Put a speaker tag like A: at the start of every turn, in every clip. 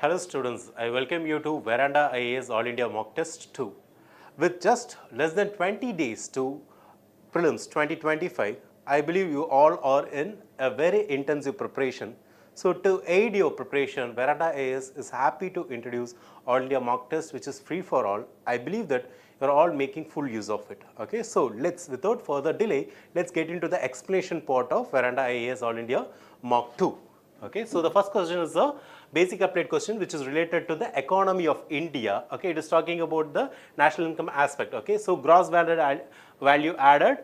A: Hello students, I welcome you to Veranda IAS All India Mock Test 2. With just less than 20 days to Prelims 2025, I believe you all are in a very intensive preparation. So to aid your preparation, Veranda IAS is happy to introduce All India Mock Test, which is free for all. I believe that you're all making full use of it. Okay, so without further delay, let's get into the explanation part of Veranda IAS All India Mock 2. Okay, so the first question is a basic applied question which is related to the economy of India. Okay, it is talking about the national income aspect. Okay, so gross value added,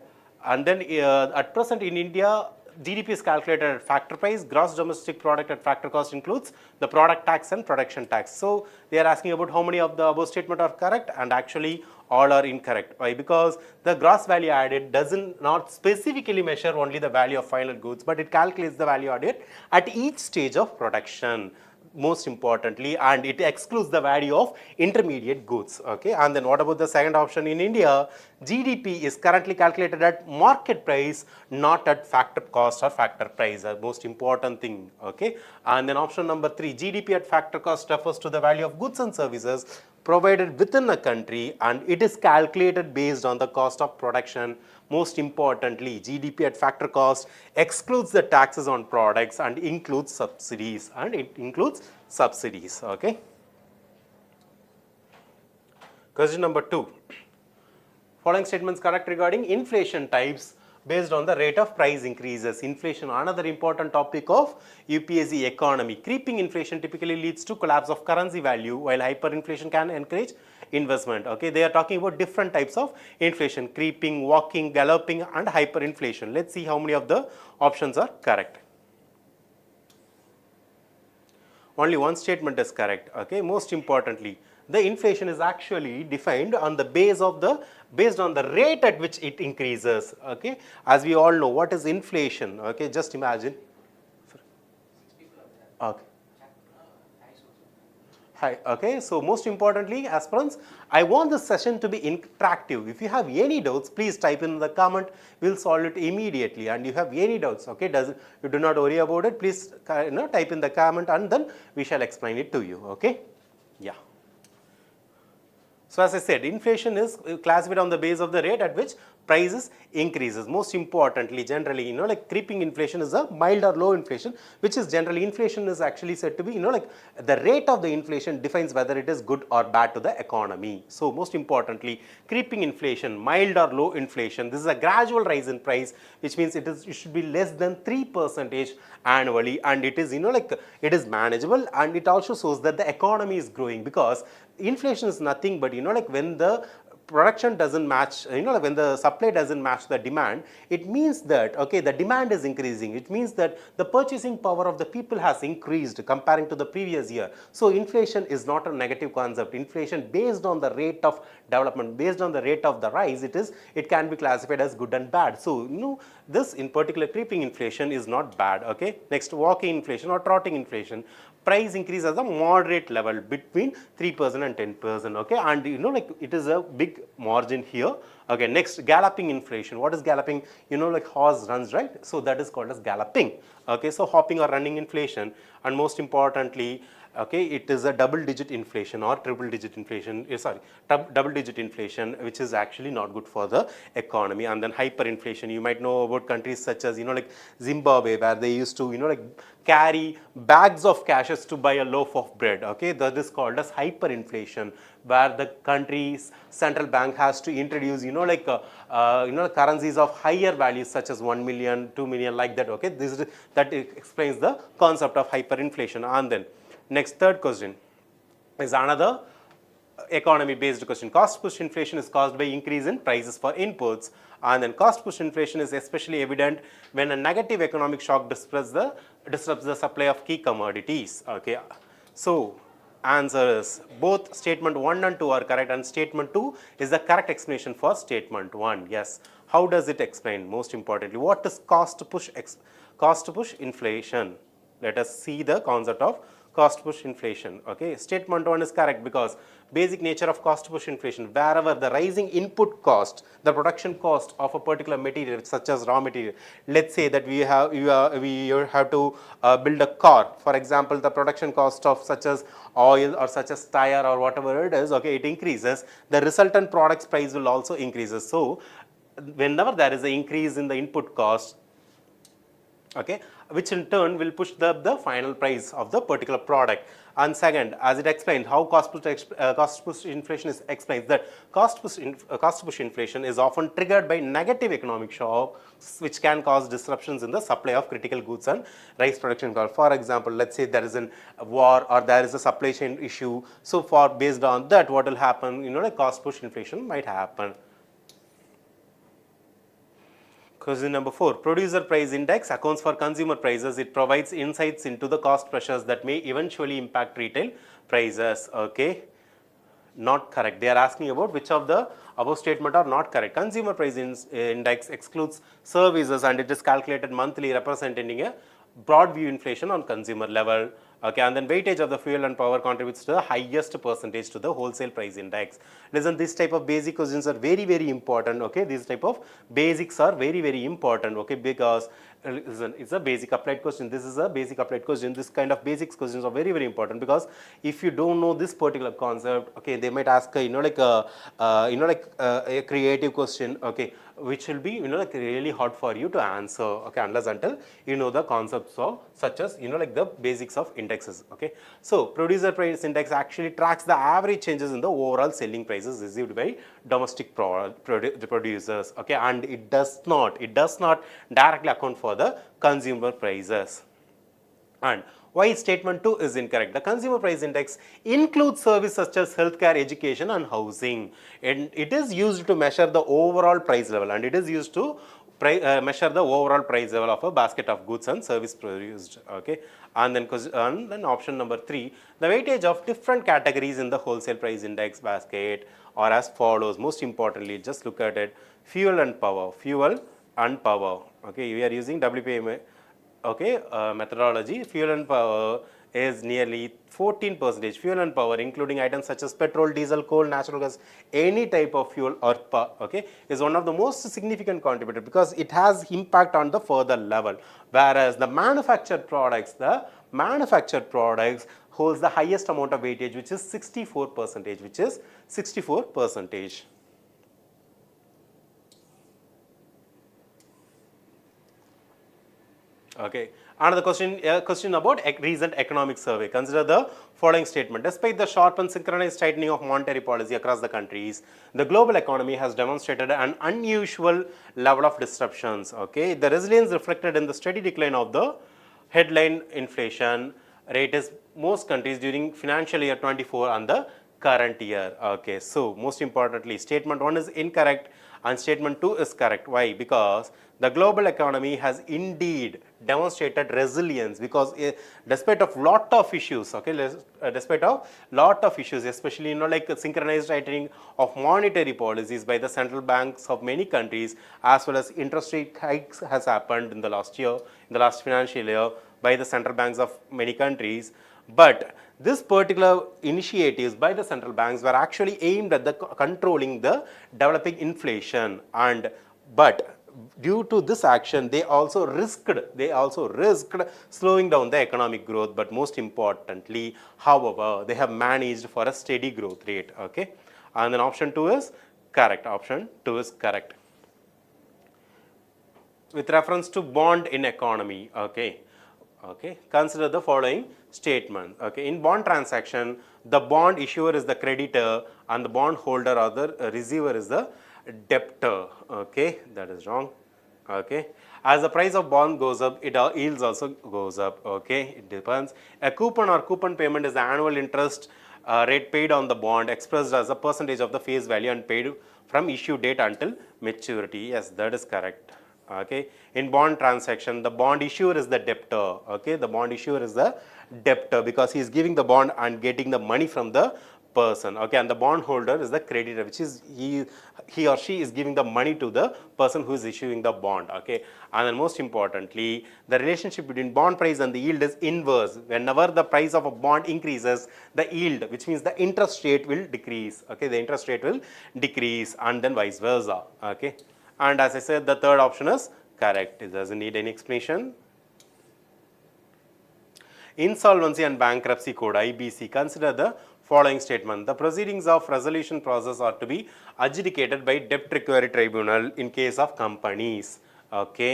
A: and then at present in India, GDP is calculated at factor price, gross domestic product at factor cost includes the product tax and production tax. So they are asking about how many of the above statement are correct, and actually all are incorrect. Why? Because the gross value added doesn't not specifically measure only the value of final goods, but it calculates the value added at each stage of production, most importantly, and it excludes the value of intermediate goods. Okay, and then what about the second option? In India, GDP is currently calculated at market price, not at factor cost or factor price, the most important thing. Okay, and then option number 3, GDP at factor cost refers to the value of goods and services provided within a country, and it is calculated based on the cost of production. Most importantly, GDP at factor cost excludes the taxes on products and includes subsidies, Okay. Question number 2. Following statements correct regarding inflation types based on the rate of price increases. Inflation, another important topic of UPSC economy. Creeping inflation typically leads to collapse of currency value, while hyperinflation can encourage investment. Okay, they are talking about different types of inflation: creeping, walking, galloping, and hyperinflation. Let's see how many of the options are correct. Only one statement is correct. Okay, most importantly, the inflation is actually defined on the based on the rate at which it increases. Okay, as we all know, what is inflation? Okay, just imagine. Okay. Hi. Okay, so most importantly, aspirants, I want this session to be interactive. If you have any doubts, please type in the comment. We'll solve it immediately. And you have any doubts, okay? You do not worry about it. Please, type in the comment, and then we shall explain it to you. Okay? Yeah. So as I said, inflation is classified on the base of the rate at which prices increases. Most importantly, generally, like creeping inflation is a mild or low inflation, which is generally inflation is actually said to be, like the rate of the inflation defines whether it is good or bad to the economy. So most importantly, creeping inflation, mild or low inflation, this is a gradual rise in price, which means it should be less than 3% annually, and it is, it is manageable, and it also shows that the economy is growing, because inflation is nothing but, like when the production doesn't match, like when the supply doesn't match the demand, it means that, okay, the demand is increasing. It means that the purchasing power of the people has increased comparing to the previous year. So inflation is not a negative concept. Inflation based on the rate of development, based on the rate of the rise, it can be classified as good and bad. So, this in particular creeping inflation is not bad. Okay, next, walking inflation or trotting inflation. Price increase as a moderate level between 3% and 10%. Okay, and like it is a big margin here. Okay, next, galloping inflation. What is galloping? Like horse runs, right? So that is called as galloping. Okay, so hopping or running inflation, and most importantly, okay, it is a double-digit inflation or triple-digit inflation. Double-digit inflation, which is actually not good for the economy. And then hyperinflation. You might know about countries such as like Zimbabwe, where they used to like carry bags of cashes to buy a loaf of bread. Okay, that is called as hyperinflation, where the country's central bank has to introduce currencies of higher values such as 1 million, 2 million, like that. Okay, that explains the concept of hyperinflation. And then next, third question is another economy based question. Cost push inflation is caused by increase in prices for inputs, and then cost push inflation is especially evident when a negative economic shock disrupts the supply of key commodities. Okay, so answer is both statement 1 and 2 are correct, and statement 2 is the correct explanation for statement 1. Yes. How does it explain? Most importantly, what is cost push inflation? Let us see the concept of cost push inflation. Okay, statement 1 is correct because basic nature of cost push inflation, wherever the rising input cost, the production cost of a particular material such as raw material, let's say that we have to build a car, for example, the production cost of such as oil or such as tire or whatever it is, okay, it increases, the resultant products price will also increases. So whenever there is an increase in the input cost, okay, which in turn will push the final price of the particular product. And second, as it explained, how cost push inflation is explained, that cost push inflation is often triggered by negative economic shocks, which can cause disruptions in the supply of critical goods and rice production cost. For example, let's say there is a war or there is a supply chain issue. So for based on that, what will happen? Like cost push inflation might happen. Question number 4, producer price index accounts for consumer prices. It provides insights into the cost pressures that may eventually impact retail prices. Okay, not correct. They are asking about which of the above statement are not correct. Consumer price index excludes services and it is calculated monthly, representing a broad view inflation on consumer level. Okay, and then weightage of the fuel and power contributes to the highest percentage to the wholesale price index. Listen, this type of basic questions are very, very important. Okay, these type of basics are very, very important. Okay, because listen, it's a basic applied question. This is a basic applied question. This kind of basics questions are very, very important because if you don't know this particular concept, okay, they might ask a creative question. Okay, which will be like really hard for you to answer. Okay, unless until you know the concepts of such as like the basics of indexes. Okay, so producer price index actually tracks the average changes in the overall selling prices received by domestic producers. Okay, and it does not directly account for the consumer prices. And why statement 2 is incorrect? The consumer price index includes services such as healthcare, education and housing, and it is used to measure the overall price level, and it is used to measure the overall price level of a basket of goods and service produced. Okay, and then option number 3, the weightage of different categories in the wholesale price index basket are as follows. Most importantly, just look at it: fuel and power. Okay, we are using WPM. Okay, methodology. Fuel and power is nearly 14%. Fuel and power, including items such as petrol, diesel, coal, natural gas, any type of fuel or power, okay, is one of the most significant contributor because it has impact on the further level. Whereas the manufactured products holds the highest amount of weightage, which is 64%. Okay, another question about recent economic survey. Consider the following statement: despite the sharp and synchronized tightening of monetary policy across the countries, the global economy has demonstrated an unusual level of disruptions. Okay, the resilience reflected in the steady decline of the headline inflation rate is most countries during financial year 24 and the current year. Okay, so most importantly, statement 1 is incorrect and statement 2 is correct. Why? Because the global economy has indeed demonstrated resilience because despite of lot of issues, okay, despite of lot of issues, especially like synchronized tightening of monetary policies by the central banks of many countries, as well as interest rate hikes has happened in the last financial year by the central banks of many countries. But this particular initiatives by the central banks were actually aimed at the controlling the developing inflation, but due to this action they also risked slowing down the economic growth. But most importantly, however, they have managed for a steady growth rate. Okay, and then option 2 is correct. With reference to bond in economy, okay, consider the following statement. Okay, in bond transaction, the bond issuer is the creditor and the bond holder or the receiver is the debtor. Okay, that is wrong. Okay, as the price of bond goes up, yields also goes up. Okay, it depends. A coupon or coupon payment is the annual interest rate paid on the bond, expressed as a percentage of the face value and paid from issue date until maturity. Yes, that is correct. Okay, in bond transaction, the bond issuer is the debtor. Okay, the bond issuer is the debtor because he is giving the bond and getting the money from the person, okay, and the bondholder is the creditor, which is he or she is giving the money to the person who is issuing the bond, okay. And then most importantly, the relationship between bond price and the yield is inverse. Whenever the price of a bond increases, the yield, which means the interest rate, will decrease, okay, the interest rate will decrease, and then vice versa, okay. And as I said, the third option is correct. It doesn't need any explanation. Insolvency and Bankruptcy Code IBC, consider the following statement. The proceedings of resolution process are to be adjudicated by debt recovery tribunal in case of companies, okay.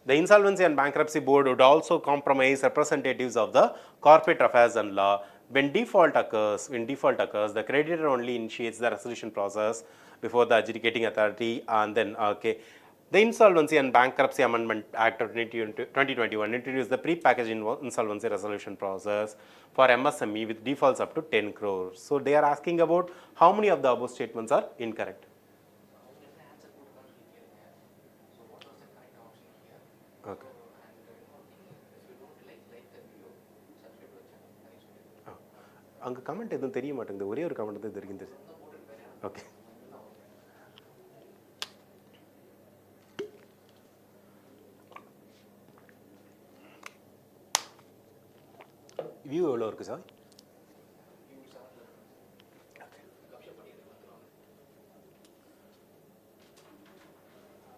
A: The Insolvency and Bankruptcy Board would also compromise representatives of the corporate affairs and law. When default occurs, the creditor only initiates the resolution process before the adjudicating authority, and then, okay. The Insolvency and Bankruptcy Amendment Act of 2021 introduced the pre-packaged insolvency resolution process for MSME with defaults up to 10 crores. So they are asking about how many of the above statements are incorrect. Okay. அங்கே comment எதுவும் தெரிய மாட்டேங்குது, ஒரே ஒரு comment தான் தெரியுது. Okay. View எவ்வளோ இருக்குது sir?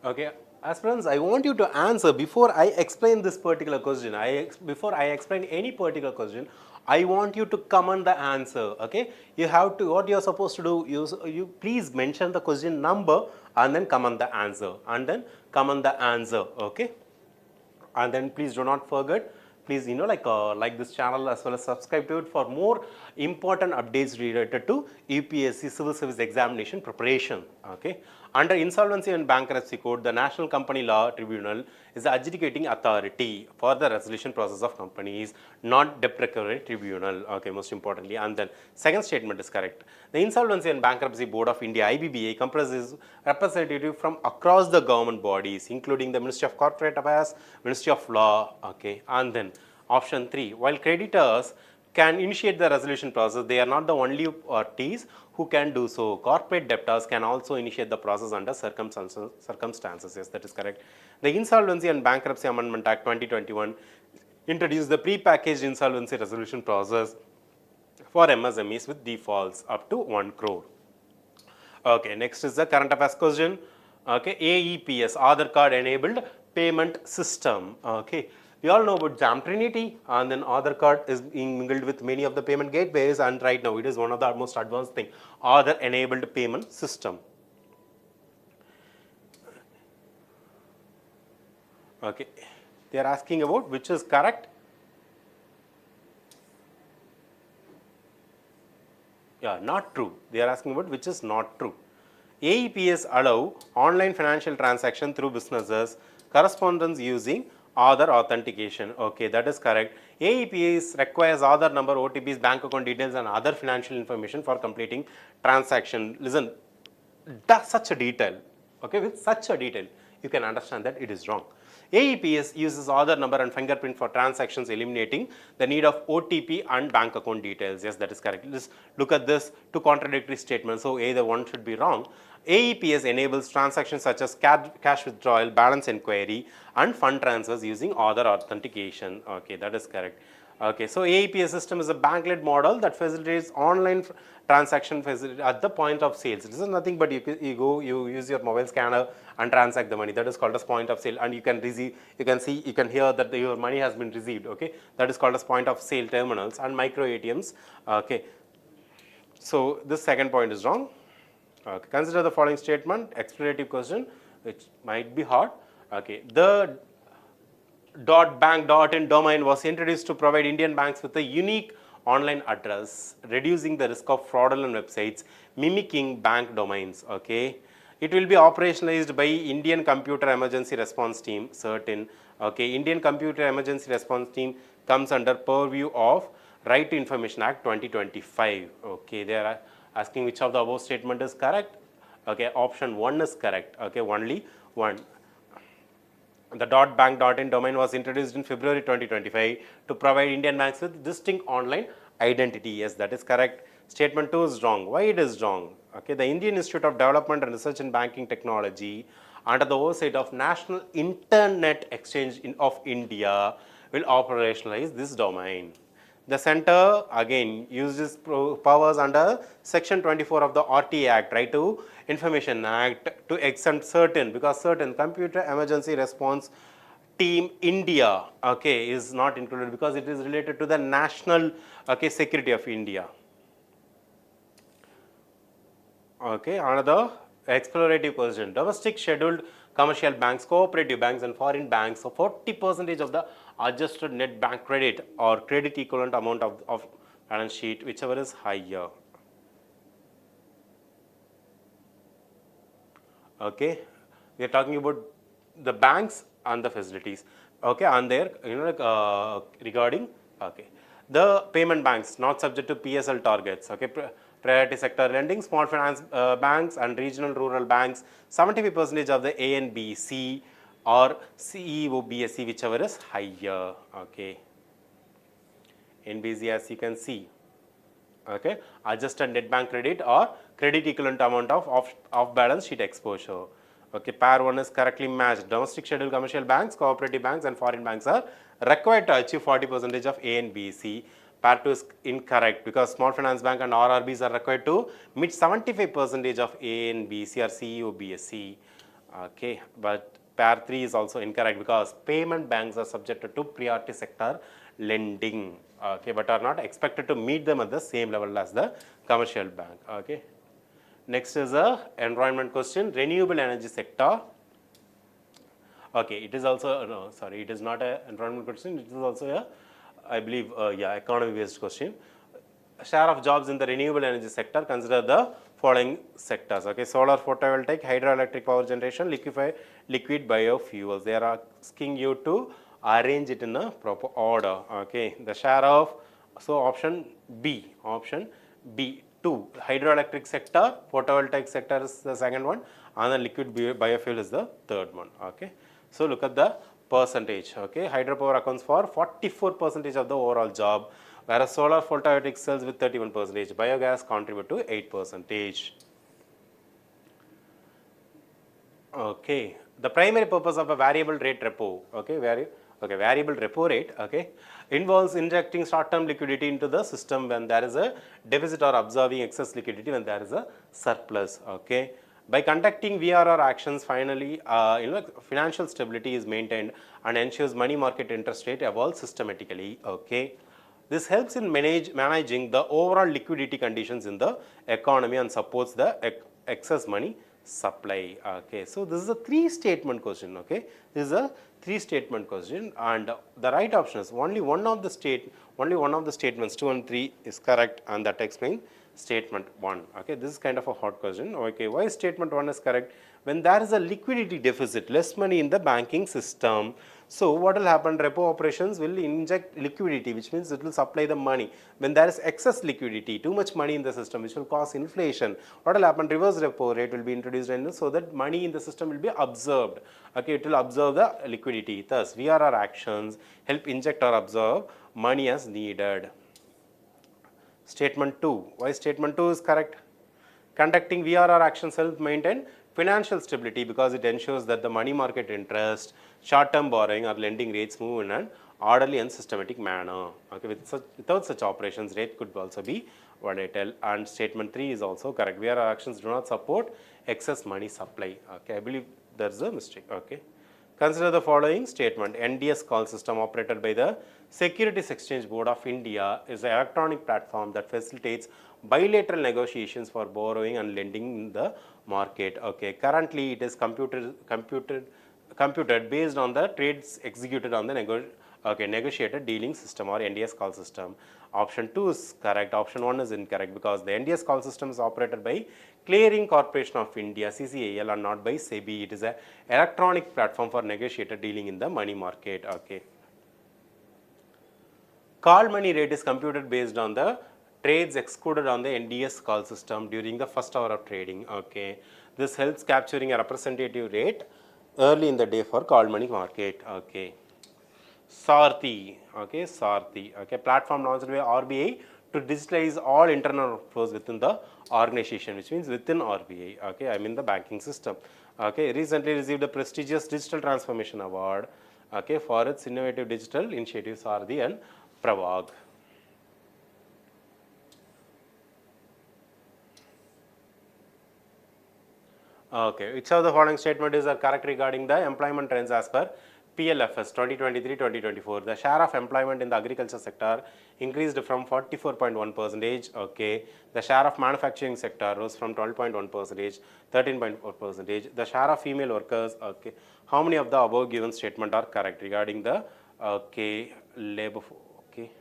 A: Okay, aspirants, I want you to answer before I explain this particular question. Before I explain any particular question, I want you to comment the answer. Okay, you have to, what you are supposed to do, you please mention the question number and then comment the answer, and then comment the answer. Okay, and then please do not forget, please like this channel as well as subscribe to it for more important updates related to UPSC Civil Service Examination preparation. Okay, under Insolvency and Bankruptcy Code, the National Company Law Tribunal is the adjudicating authority for the resolution process of companies, not debt recovery tribunal. Okay, most importantly, and then second statement is correct. The Insolvency and Bankruptcy Board of India (IBBA) comprises representatives from across the government bodies, including the Ministry of Corporate Affairs, Ministry of Law. Okay, and then option 3, while creditors can initiate the resolution process, they are not the only parties who can do so. Corporate debtors can also initiate the process under circumstances. Yes, that is correct. The Insolvency and Bankruptcy Amendment Act 2021 introduced the pre-packaged insolvency resolution process for MSMEs with defaults up to 1 crore. Okay, next is the current affairs question. Okay, AEPS, Aadhaar Card Enabled Payment System. Okay, we all know about JAM Trinity, and then Aadhaar Card is being mingled with many of the payment gateways, and right now it is one of the most advanced thing, Aadhaar Enabled Payment System. Okay, they are asking about which is correct. Yeah, not true. They are asking about which is not true. AEPS allow online financial transaction through businesses, correspondence using Aadhaar authentication. Okay, that is correct. AEPS requires Aadhaar number, OTPs, bank account details, and other financial information for completing transaction. Listen, such a detail. Okay, with such a detail, you can understand that it is wrong. AEPS uses Aadhaar number and fingerprint for transactions, eliminating the need of OTP and bank account details. Yes, that is correct. Just look at this two contradictory statements, so either one should be wrong. AEPS enables transactions such as cash withdrawal, balance inquiry, and fund transfers using Aadhaar authentication. Okay, that is correct. Okay, so AEPS system is a bank-led model that facilitates online transaction facility at the point of sales. This is nothing but you use your mobile scanner and transact the money. That is called as point of sale, and you can hear that your money has been received. Okay, that is called as point of sale terminals and micro ATMs. Okay, so this second point is wrong. Okay, consider the following statement, explorative question, which might be hard. Okay, the .bank.in domain was introduced to provide Indian banks with a unique online address, reducing the risk of fraudulent websites mimicking bank domains. Okay, it will be operationalized by Indian Computer Emergency Response Team, certain. Okay, Indian Computer Emergency Response Team comes under purview of Right to Information Act 2025. Okay, they are asking which of the above statement is correct. Okay, option 1 is correct. Okay, only one. The .bank.in domain was introduced in February 2025 to provide Indian banks with distinct online identity. Yes, that is correct. Statement 2 is wrong. Why it is wrong? Okay, the Indian Institute of Development and Research in Banking Technology, under the oversight of National Internet Exchange of India, will operationalize this domain. The center again uses powers under Section 24 of the RTA Act, Right to Information Act, to exempt certain, because certain Computer Emergency Response Team India, okay, is not included because it is related to the national, okay, security of India. Okay, another explorative question. Domestic scheduled commercial banks, cooperative banks and foreign banks, so 40% of the adjusted net bank credit or credit equivalent amount of balance sheet, whichever is higher. Okay, we are talking about the banks and the facilities. Okay, and there, regarding, okay, the payment banks not subject to PSL targets. Okay, priority sector lending, small finance banks and regional rural banks, 75% of the A and B, C or CEO, BSC, whichever is higher. Okay, NBC, as you can see. Okay, adjusted net bank credit or credit equivalent amount of balance sheet exposure. Okay, pair 1 is correctly matched. Domestic scheduled commercial banks, cooperative banks and foreign banks are required to achieve 40% of A and B, C. Pair 2 is incorrect because small finance bank and RRBs are required to meet 75% of A and B, C or CEO, BSC. Okay, but pair 3 is also incorrect because payment banks are subjected to priority sector lending, okay, but are not expected to meet them at the same level as the commercial bank. Okay. Next is a environment question, renewable energy sector. Okay, it is also, no, sorry, it is not an environment question, it is also a, I believe, yeah, economy based question. Share of jobs in the renewable energy sector, consider the following sectors. Okay, solar photovoltaic, hydroelectric power generation, liquid biofuels. They are asking you to arrange it in a proper order. Okay, the share of, so option B, 2, hydroelectric sector, photovoltaic sector is the second one, and the liquid biofuel is the third one. Okay, so look at the percentage. Okay, hydropower accounts for 44% of the overall job, whereas solar photovoltaic cells with 31%, biogas contribute to 8%. Okay, the primary purpose of a variable rate repo, okay, variable repo rate, okay, involves injecting short-term liquidity into the system when there is a deficit or absorbing excess liquidity when there is a surplus. Okay, by conducting VRR actions, finally, financial stability is maintained and ensures money market interest rate evolves systematically. Okay, this helps in managing the overall liquidity conditions in the economy and supports the excess money supply. Okay, so this is a 3-statement question. Okay, this is a 3-statement question, and the right option is only one of the statements 2 and 3 is correct, and that explains statement 1. Okay, this is kind of a hot question. Okay, why statement 1 is correct? When there is a liquidity deficit, less money in the banking system, so what will happen? Repo operations will inject liquidity, which means it will supply the money. When there is excess liquidity, too much money in the system, which will cause inflation, what will happen? Reverse repo rate will be introduced, so that money in the system will be absorbed. Okay, it will absorb the liquidity. Thus, VRR actions help inject or absorb money as needed. Statement 2. Why statement 2 is correct? Conducting VRR actions help maintain financial stability because it ensures that the money market interest, short-term borrowing or lending rates move in an orderly and systematic manner. Okay, without such operations, rate could also be volatile. And statement 3 is also correct. VRR actions do not support excess money supply. Okay, I believe there's a mistake. Okay. Consider the following statement. NDS call system operated by the Securities Exchange Board of India is an electronic platform that facilitates bilateral negotiations for borrowing and lending in the market. Okay, currently it is computed based on the trades executed on the negotiated dealing system or NDS call system. Option 2 is correct. Option 1 is incorrect because the NDS call system is operated by Clearing Corporation of India, CCAL, and not by SEBI. It is an electronic platform for negotiated dealing in the money market. Okay. Call money rate is computed based on the trades excluded on the NDS call system during the first hour of trading. Okay, this helps capturing a representative rate early in the day for call money market. Okay, Sarthi. Okay, Sarthi. Okay, platform launched by RBI to digitalize all internal flows within the organization, which means within RBI. Okay, I mean the banking system. Okay, recently received a prestigious Digital Transformation Award, okay, for its innovative digital initiatives, Sardi and Pravag. Okay, which of the following statements are correct regarding the employment trends as per PLFS 2023-2024? The share of employment in the agriculture sector increased from 44.1%. Okay, the share of manufacturing sector rose from 12.1%, 13.4%. The share of female workers. Okay, how many of the above given statement are correct regarding the labor? Okay.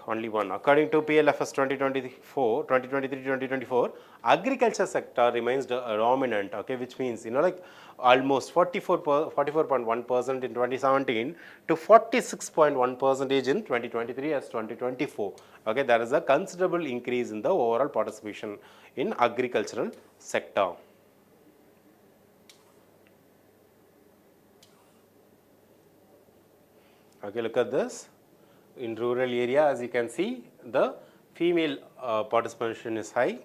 A: Only one. According to PLFS 2023-2024, agriculture sector remains dominant, okay, which means, like almost 44.1% in 2017 to 46.1% in 2023 as 2024. Okay, there is a considerable increase in the overall participation in agricultural sector. Okay, look at this. In rural area, as you can see, the female participation is high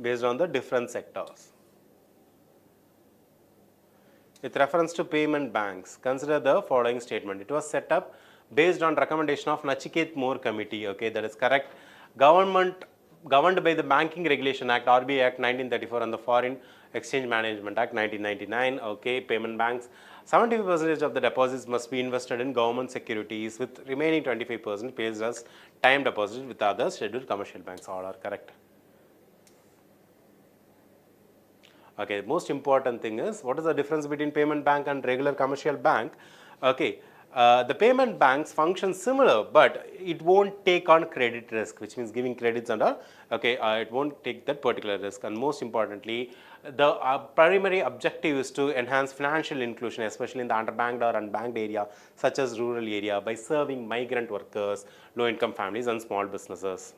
A: based on the different sectors. With reference to payment banks, consider the following statement. It was set up based on recommendation of Nachiket Moore Committee. Okay, that is correct. Government governed by the Banking Regulation Act, RBI Act 1934, and the Foreign Exchange Management Act 1999. Okay, payment banks, 75% of the deposits must be invested in government securities, with remaining 25% placed as time deposits with other scheduled commercial banks. All are correct. Okay, most important thing is, what is the difference between payment bank and regular commercial bank? Okay, the payment banks function similar, but it won't take on credit risk, which means giving credits and all. Okay, it won't take that particular risk. And most importantly, the primary objective is to enhance financial inclusion, especially in the underbanked or unbanked area, such as rural area, by serving migrant workers, low-income families, and small businesses.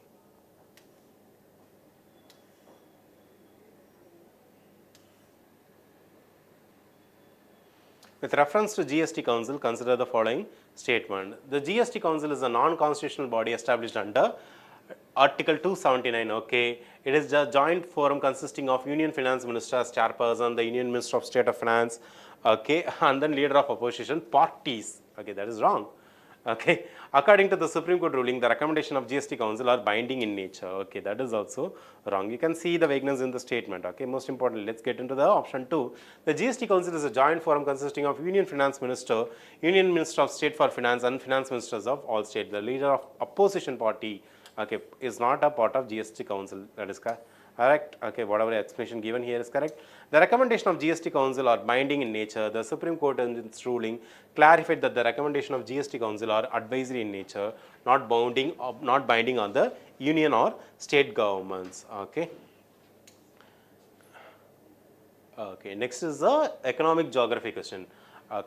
A: With reference to GST Council, consider the following statement. The GST Council is a non-constitutional body established under Article 279. Okay, it is a joint forum consisting of Union Finance Minister as chairperson, the Union Minister of State of Finance, okay, and then leader of opposition parties. Okay, that is wrong. Okay, according to the Supreme Court ruling, the recommendation of GST Council are binding in nature. Okay, that is also wrong. You can see the vagueness in the statement. Okay, most importantly, let's get into the option 2. The GST Council is a joint forum consisting of Union Finance Minister, Union Minister of State for Finance, and Finance Ministers of all states. The leader of opposition party, okay, is not a part of GST Council. That is correct. Okay, whatever explanation given here is correct. The recommendation of GST Council are binding in nature. The Supreme Court in its ruling clarified that the recommendation of GST Council are advisory in nature, not binding on the union or state governments. Okay. Okay, next is the economic geography question.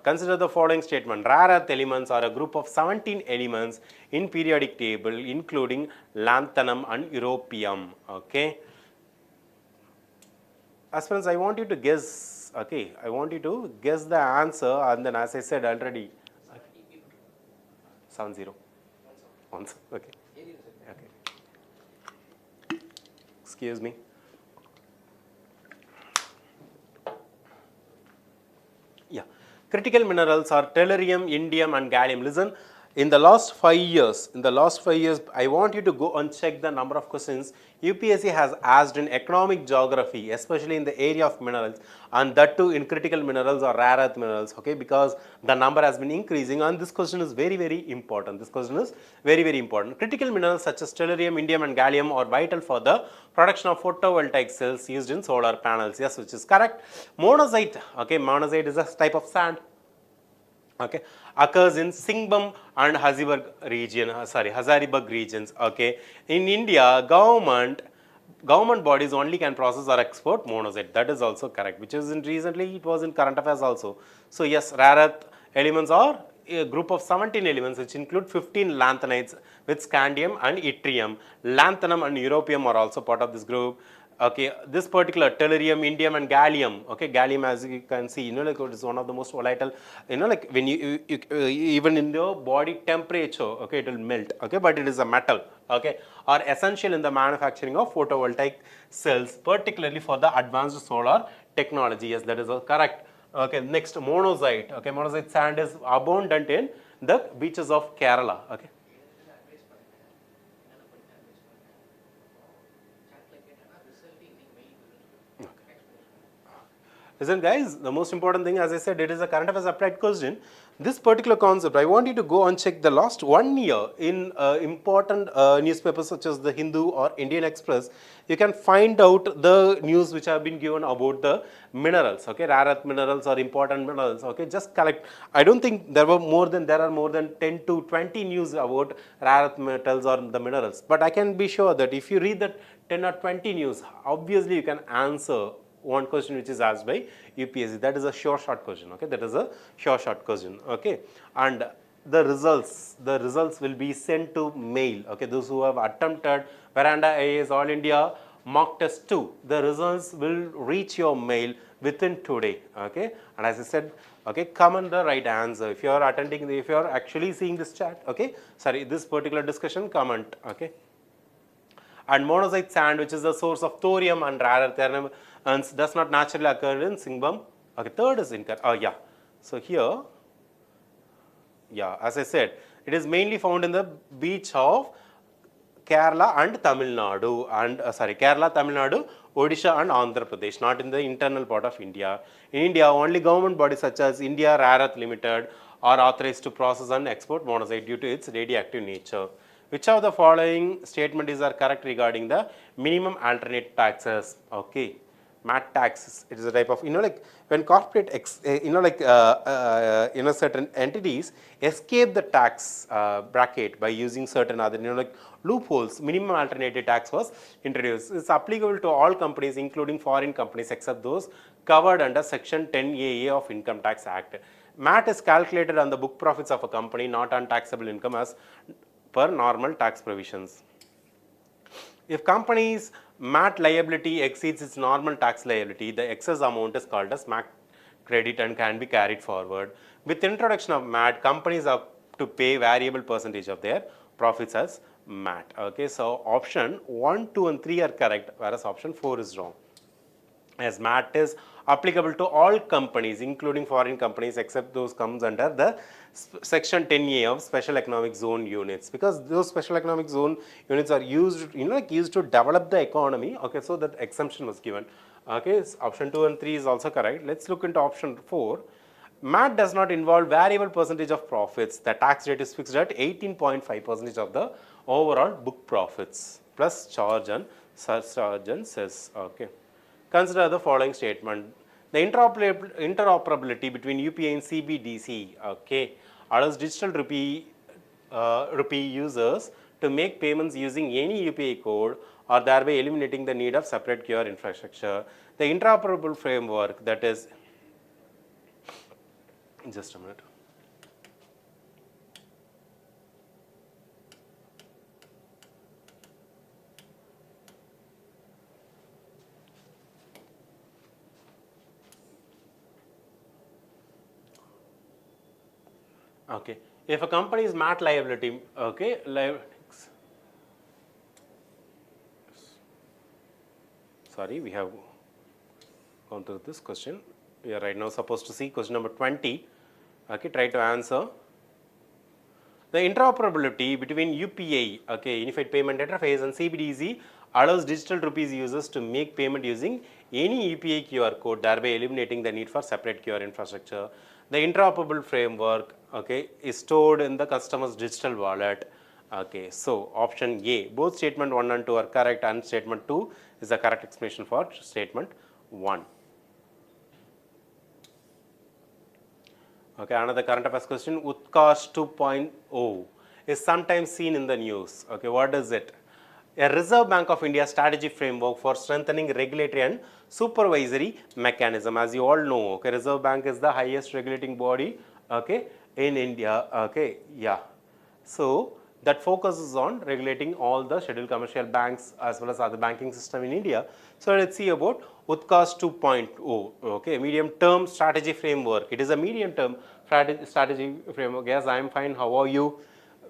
A: Consider the following statement. Rare earth elements are a group of 17 elements in periodic table, including lanthanum and europium. Okay. Aspirants, I want you to guess. Okay, I want you to guess the answer, and then, as I said already, 7-0. Answer. Okay. Okay. Excuse me. Yeah. Critical minerals are tellurium, indium, and gallium. Listen, in the last 5 years, I want you to go and check the number of questions UPSC has asked in economic geography, especially in the area of minerals, and that too in critical minerals or rare earth minerals, okay, because the number has been increasing, and this question is very, very important. Critical minerals such as tellurium, indium, and gallium are vital for the production of photovoltaic cells used in solar panels. Yes, which is correct. Monazite, okay, monazite is a type of sand. Okay, occurs in Singbum and Hazaribagh regions. Okay, in India, government bodies only can process or export monazite. That is also correct. Which is recently it was in current affairs also. So yes, rare earth elements are a group of 17 elements which include 15 lanthanides with scandium and yttrium. Lanthanum and europium are also part of this group. Okay, this particular tellurium, indium, and gallium. Okay, gallium, as you can see, like it is one of the most volatile. Like when even in your body temperature, okay, it will melt. Okay, but it is a metal. Okay, are essential in the manufacturing of photovoltaic cells, particularly for the advanced solar technology. Yes, that is correct. Okay, next monazite. Okay, monazite sand is abundant in the beaches of Kerala. Okay. Listen guys, the most important thing, as I said, it is a current affairs applied question. This particular concept, I want you to go and check the last 1 year in important newspapers such as the Hindu or Indian Express. You can find out the news which have been given about the minerals, okay, rare earth minerals or important minerals, okay, just collect. I don't think there are more than 10 to 20 news about rare earth metals or the minerals. But I can be sure that if you read that 10 or 20 news, obviously you can answer one question which is asked by UPSC. That is a sure shot question. Okay, that is a sure shot question. Okay, and the results will be sent to mail. Okay, those who have attempted Veranda IAS All India Mock Test 2, the results will reach your mail within today. Okay, and as I said, okay, comment the right answer. If you are attending, if you are actually seeing this chat, okay, sorry, this particular discussion, comment. Okay. And monazite sand, which is the source of thorium and rare earth elements, does not naturally occur in Singbam. Okay, third is incorrect. Oh, yeah. So here, yeah, as I said, it is mainly found in the beach of Kerala and Tamil Nadu, and Kerala, Tamil Nadu, Odisha, and Andhra Pradesh, not in the internal part of India. In India, only government bodies such as India Rare Earth Limited are authorized to process and export monazite due to its radioactive nature. Which of the following statements are correct regarding the minimum alternate taxes? Okay, MAT taxes. It is a type of, like when corporate, certain entities escape the tax bracket by using certain other, like loopholes. Minimum alternative tax was introduced. It's applicable to all companies, including foreign companies, except those covered under Section 10AA of Income Tax Act. MAT is calculated on the book profits of a company, not on taxable income as per normal tax provisions. If company's MAT liability exceeds its normal tax liability, the excess amount is called as MAT credit and can be carried forward. With introduction of MAT, companies have to pay variable percentage of their profits as MAT. Okay, so option 1, 2, and 3 are correct, whereas option 4 is wrong. As MAT is applicable to all companies, including foreign companies, except those comes under the Section 10A of Special Economic Zone units, because those Special Economic Zone units are used, used to develop the economy. Okay, so that exemption was given. Okay, so option 2 and 3 is also correct. Let's look into option 4. MAT does not involve variable percentage of profits. The tax rate is fixed at 18.5% of the overall book profits plus charge and surcharge and cess. Okay. Consider the following statement. The interoperability between UPI and CBDC, okay, allows digital rupee users to make payments using any UPI code, or thereby eliminating the need of separate QR infrastructure. The interoperable framework, that is, just a minute. Okay, if a company is MAT liability, okay, sorry, we have gone through this question. We are right now supposed to see question number 20. Okay, try to answer. The interoperability between UPI, okay, Unified Payment Interface, and CBDC allows digital rupees users to make payment using any UPI QR code, thereby eliminating the need for separate QR infrastructure. The interoperable framework, okay, is stored in the customer's digital wallet. Okay, so option A, both statement 1 and 2 are correct, and statement 2 is the correct explanation for statement 1. Okay, another current affairs question. Utkarsh 2.0 is sometimes seen in the news. Okay, what is it? A Reserve Bank of India strategy framework for strengthening regulatory and supervisory mechanism. As you all know, okay, Reserve Bank is the highest regulating body, okay, in India. Okay, yeah. So that focuses on regulating all the scheduled commercial banks as well as other banking system in India. So let's see about UPSC 2.0, okay, medium term strategy framework. It is a medium term strategy framework. Yes, I am fine. How are you?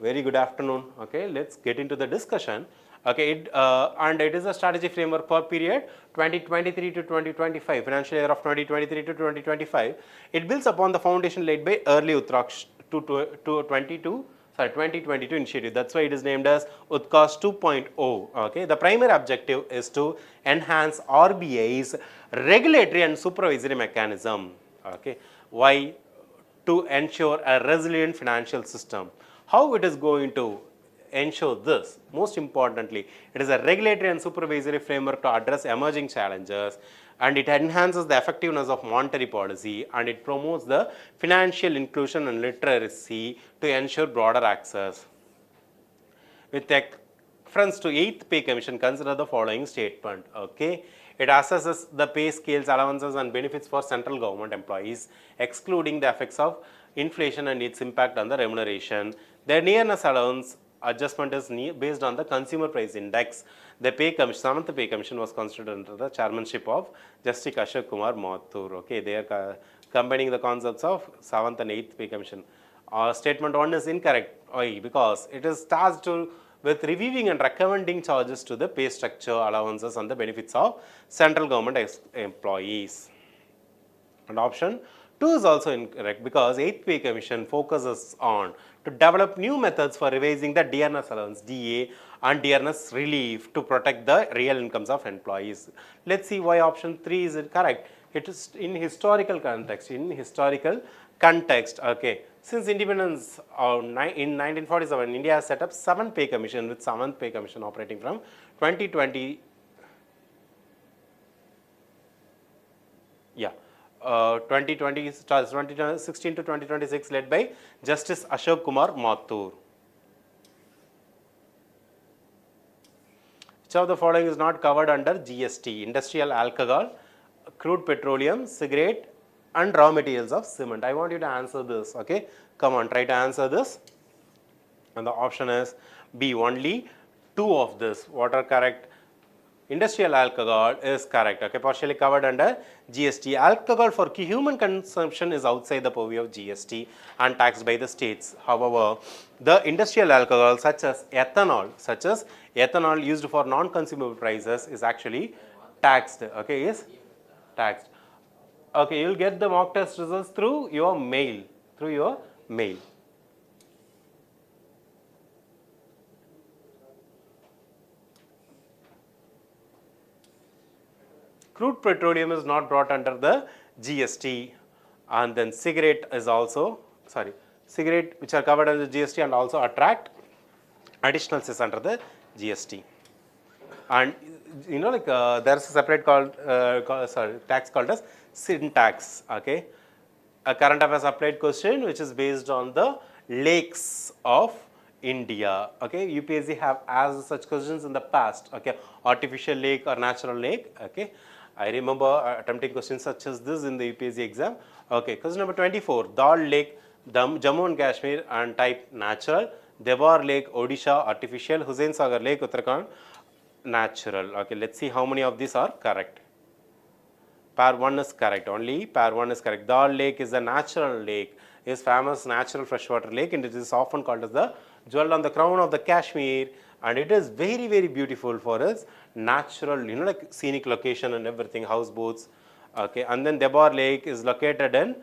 A: Very good afternoon. Okay, let's get into the discussion. Okay, and it is a strategy framework for period 2023 to 2025, financial year of 2023 to 2025. It builds upon the foundation laid by early Uttarakhand to 2022 initiative. That's why it is named as UPSC 2.0. Okay, the primary objective is to enhance RBI's regulatory and supervisory mechanism. Okay, why? To ensure a resilient financial system. How it is going to ensure this? Most importantly, it is a regulatory and supervisory framework to address emerging challenges, and it enhances the effectiveness of monetary policy, and it promotes the financial inclusion and literacy to ensure broader access. With reference to 8th Pay Commission, consider the following statement. Okay, it assesses the pay scales, allowances and benefits for central government employees, excluding the effects of inflation and its impact on the remuneration. The nearness allowance adjustment is based on the consumer price index. The pay commission, 7th Pay Commission was constituted under the chairmanship of Justice Ashok Kumar Mathur. Okay, they are combining the concepts of 7th and 8th Pay Commission. Statement 1 is incorrect. Why? Because it is tasked with reviewing and recommending charges to the pay structure, allowances and the benefits of central government employees. And option 2 is also incorrect, because 8th Pay Commission focuses on to develop new methods for revising the dearness allowance DA and dearness relief to protect the real incomes of employees. Let's see why option 3 is correct. It is in historical context. Okay, since independence in 1947, India has set up 7 Pay Commission, with 7th Pay Commission operating from 2020. 2016 to 2026, led by Justice Ashok Kumar Mathur. Which of the following is not covered under GST? Industrial alcohol, crude petroleum, cigarette and raw materials of cement. I want you to answer this. Okay, come on, try to answer this. And the option is B, only 2 of this. What are correct? Industrial alcohol is correct. Okay, partially covered under GST. Alcohol for human consumption is outside the purview of GST and taxed by the states. However, the industrial alcohol such as ethanol used for non-consumable prices is actually taxed. Okay, is taxed. Okay, you'll get the mock test results through your mail. Crude petroleum is not brought under the GST, and then cigarette which are covered under the GST and also attract additional cess under the GST. And there's a separate tax called as sin tax. Okay, a current affairs applied question which is based on the lakes of India. Okay, UPSC have asked such questions in the past. Okay, artificial lake or natural lake. Okay, I remember attempting questions such as this in the UPSC exam. Okay, question number 24. Dal Lake, Jammu and Kashmir and type natural. Devar Lake, Odisha, artificial. Hussain Sagar Lake, Uttarakhand, natural. Okay, let's see how many of these are correct. Pair 1 is correct. Only pair 1 is correct. Dal Lake is a natural lake. It is famous natural freshwater lake, and it is often called as the jewel on the crown of the Kashmir. And it is very, very beautiful for its natural, like scenic location and everything, houseboats. Okay, and then Debar Lake is located in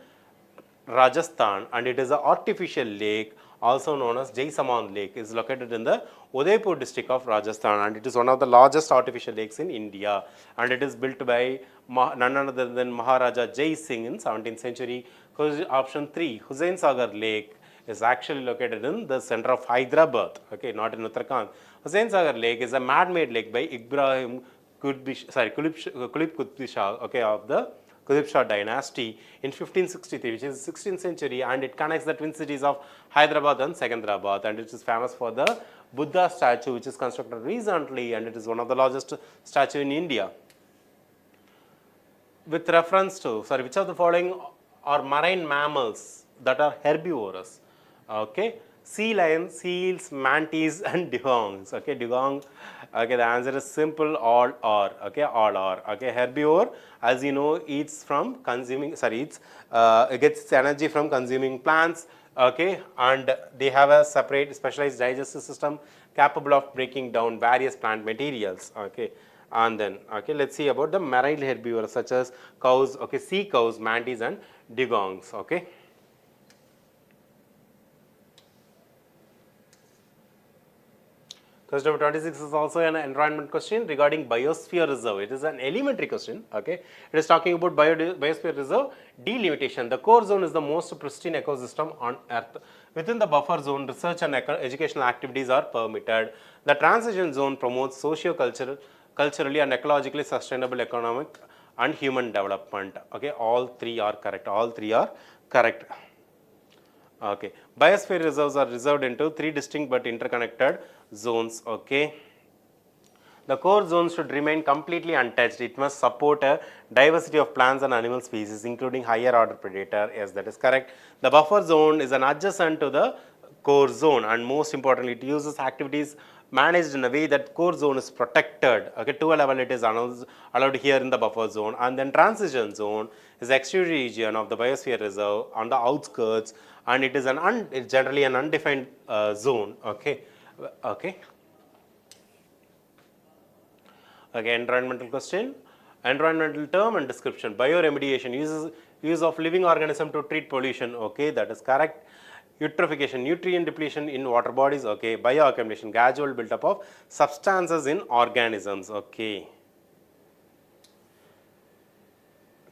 A: Rajasthan, and it is an artificial lake, also known as Jaisaman Lake, is located in the Udaipur district of Rajasthan, and it is one of the largest artificial lakes in India, and it is built by none other than Maharaja Jai Singh in 17th century. Option 3, Hussain Sagar Lake is actually located in the center of Hyderabad, okay, not in Uttarakhand. Hussain Sagar Lake is a man-made lake by Kulip Qutb Shah, okay, of the Qutb Shah dynasty in 1563, which is 16th century, and it connects the twin cities of Hyderabad and Secunderabad, and it is famous for the Buddha statue, which is constructed recently, and it is one of the largest statue in India. With reference to, which of the following are marine mammals that are herbivorous? Okay, sea lions, seals, manatees, and dugongs. Okay, dugong. Okay, the answer is simple, all or. Okay, all or. Okay, herbivore, as you know, eats from consuming. Sorry, it gets its energy from consuming plants. Okay, and they have a separate specialized digestive system capable of breaking down various plant materials. Okay, and then okay, let's see about the marine herbivores such as cows. Okay, sea cows, manatees, and dugongs. Okay. Question number 26 is also an environment question regarding biosphere reserve. It is an elementary question. Okay, it is talking about biosphere reserve delimitation. The core zone is the most pristine ecosystem on Earth. Within the buffer zone, research and educational activities are permitted. The transition zone promotes culturally and ecologically sustainable economic and human development. Okay, all three are correct. All three are correct. Okay, biosphere reserves are reserved into three distinct but interconnected zones. Okay, the core zone should remain completely untouched. It must support a diversity of plants and animal species, including higher order predator. Yes, that is correct. The buffer zone is an adjacent to the core zone, and most importantly, it uses activities managed in a way that core zone is protected. Okay, to a level it is allowed here in the buffer zone, and then transition zone is the exterior region of the biosphere reserve on the outskirts, and it is it's generally an undefined zone. Okay, okay. Okay, environmental question. Environmental term and description. Bioremediation, use of living organism to treat pollution. Okay, that is correct. Eutrophication, nutrient depletion in water bodies. Okay, bioaccumulation, gradual buildup of substances in organisms. Okay.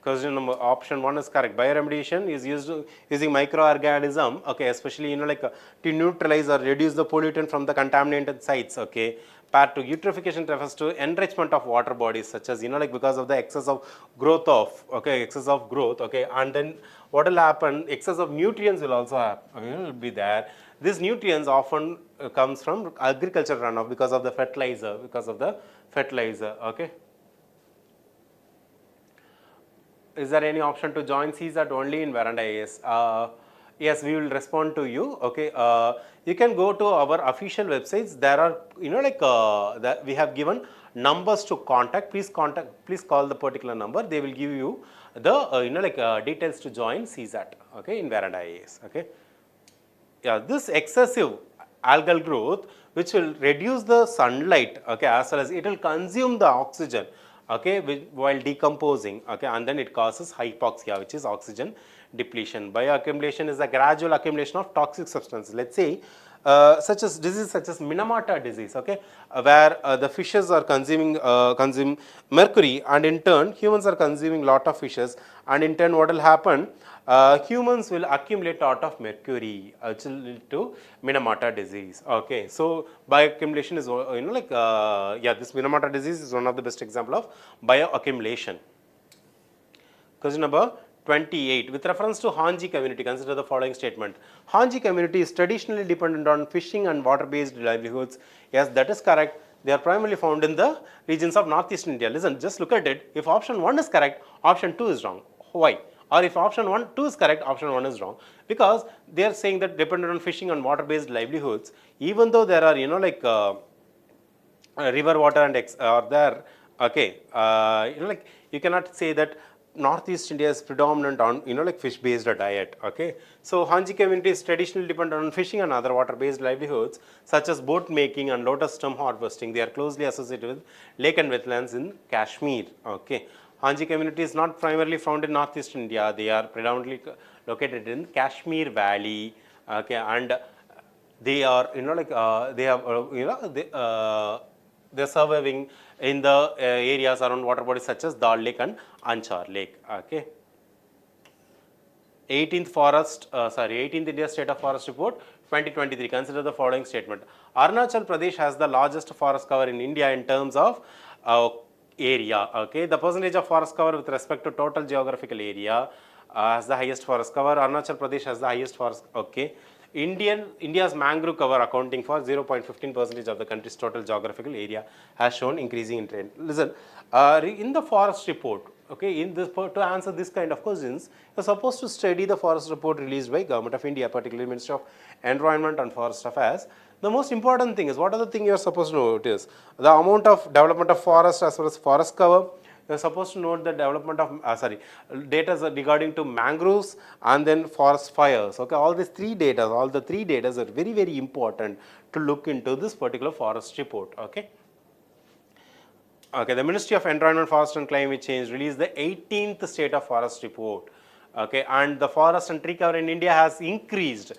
A: Question number option 1 is correct. Bioremediation is used using microorganism, okay, especially to neutralize or reduce the pollutant from the contaminated sites. Okay, part 2, eutrophication refers to enrichment of water bodies such as because of the excess of growth okay, and then what will happen, excess of nutrients will also happen, will be there. These nutrients often comes from agriculture runoff because of the fertilizer, okay. Is there any option to join CSAT only in Veranda IAS? Yes, we will respond to you. Okay, you can go to our official websites. There are that we have given numbers to contact. Please call the particular number. They will give you the details to join CSAT. Okay, in Veranda IAS. Okay. Yeah, this excessive algal growth, which will reduce the sunlight, okay, as well as it will consume the oxygen, okay, while decomposing, okay, and then it causes hypoxia, which is oxygen depletion. Bioaccumulation is a gradual accumulation of toxic substances. Let's say such as disease such as Minamata disease, okay, where the fishes are consume mercury, and in turn humans are consuming lot of fishes, and in turn what will happen? Humans will accumulate a lot of mercury, which will lead to Minamata disease. Okay, so bioaccumulation is this Minamata disease is one of the best example of bioaccumulation. Question number 28. With reference to Hanji community, consider the following statement. Hanji community is traditionally dependent on fishing and water-based livelihoods. Yes, that is correct. They are primarily found in the regions of northeast India. Listen, just look at it. If option 1 is correct, option 2 is wrong. Why? Or if option 2 is correct, option 1 is wrong. Because they are saying that dependent on fishing and water-based livelihoods, even though there are, river water and are there, okay, you cannot say that Northeast India is predominant on fish-based diet. Okay, so Hanji community is traditionally dependent on fishing and other water-based livelihoods such as boat making and lotus stem harvesting. They are closely associated with lake and wetlands in Kashmir. Okay, Hanji community is not primarily found in Northeast India. They are predominantly located in Kashmir Valley. Okay, and they are they're surviving in the areas around water bodies such as Dal Lake and Anchar Lake. Okay. 18th India State of Forest Report 2023. Consider the following statement. Arunachal Pradesh has the largest forest cover in India in terms of area. Okay. The percentage of forest cover with respect to total geographical area has the highest forest cover. Arunachal Pradesh has the highest forest. Okay. India's mangrove cover, accounting for 0.15% of the country's total geographical area, has shown increasing in trend. Listen, in the forest report, Okay, in this, to answer this kind of questions, you're supposed to study the forest report released by Government of India, particularly Ministry of Environment and Forest Affairs. The most important thing is, what are the thing you're supposed to know? It is the amount of development of forest as well as forest cover. You're supposed to note the development of, data regarding to mangroves and then forest fires. Okay, all these three data, all the three data are very, very important to look into this particular forest report. Okay. Okay, the Ministry of Environment, Forest and Climate Change released the 18th State of Forest Report. Okay, and the forest and tree cover in India has increased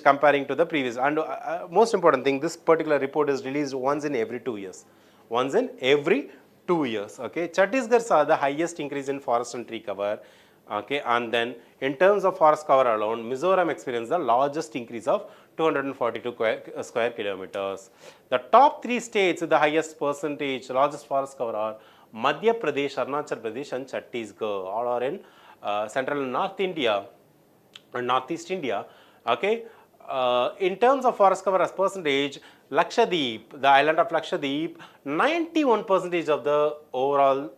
A: comparing to the previous. And most important thing, this particular report is released once in every 2 years. Once in every 2 years. Okay, Chhattisgarh saw the highest increase in forest and tree cover. Okay, and then in terms of forest cover alone, Mizoram experienced the largest increase of 242 square kilometers. The top three states with the highest percentage, largest forest cover are Madhya Pradesh, Arunachal Pradesh and Chhattisgarh. All are in central and north India and northeast India. Okay, in terms of forest cover as percentage, Lakshadweep, the island of Lakshadweep, 91% of the overall,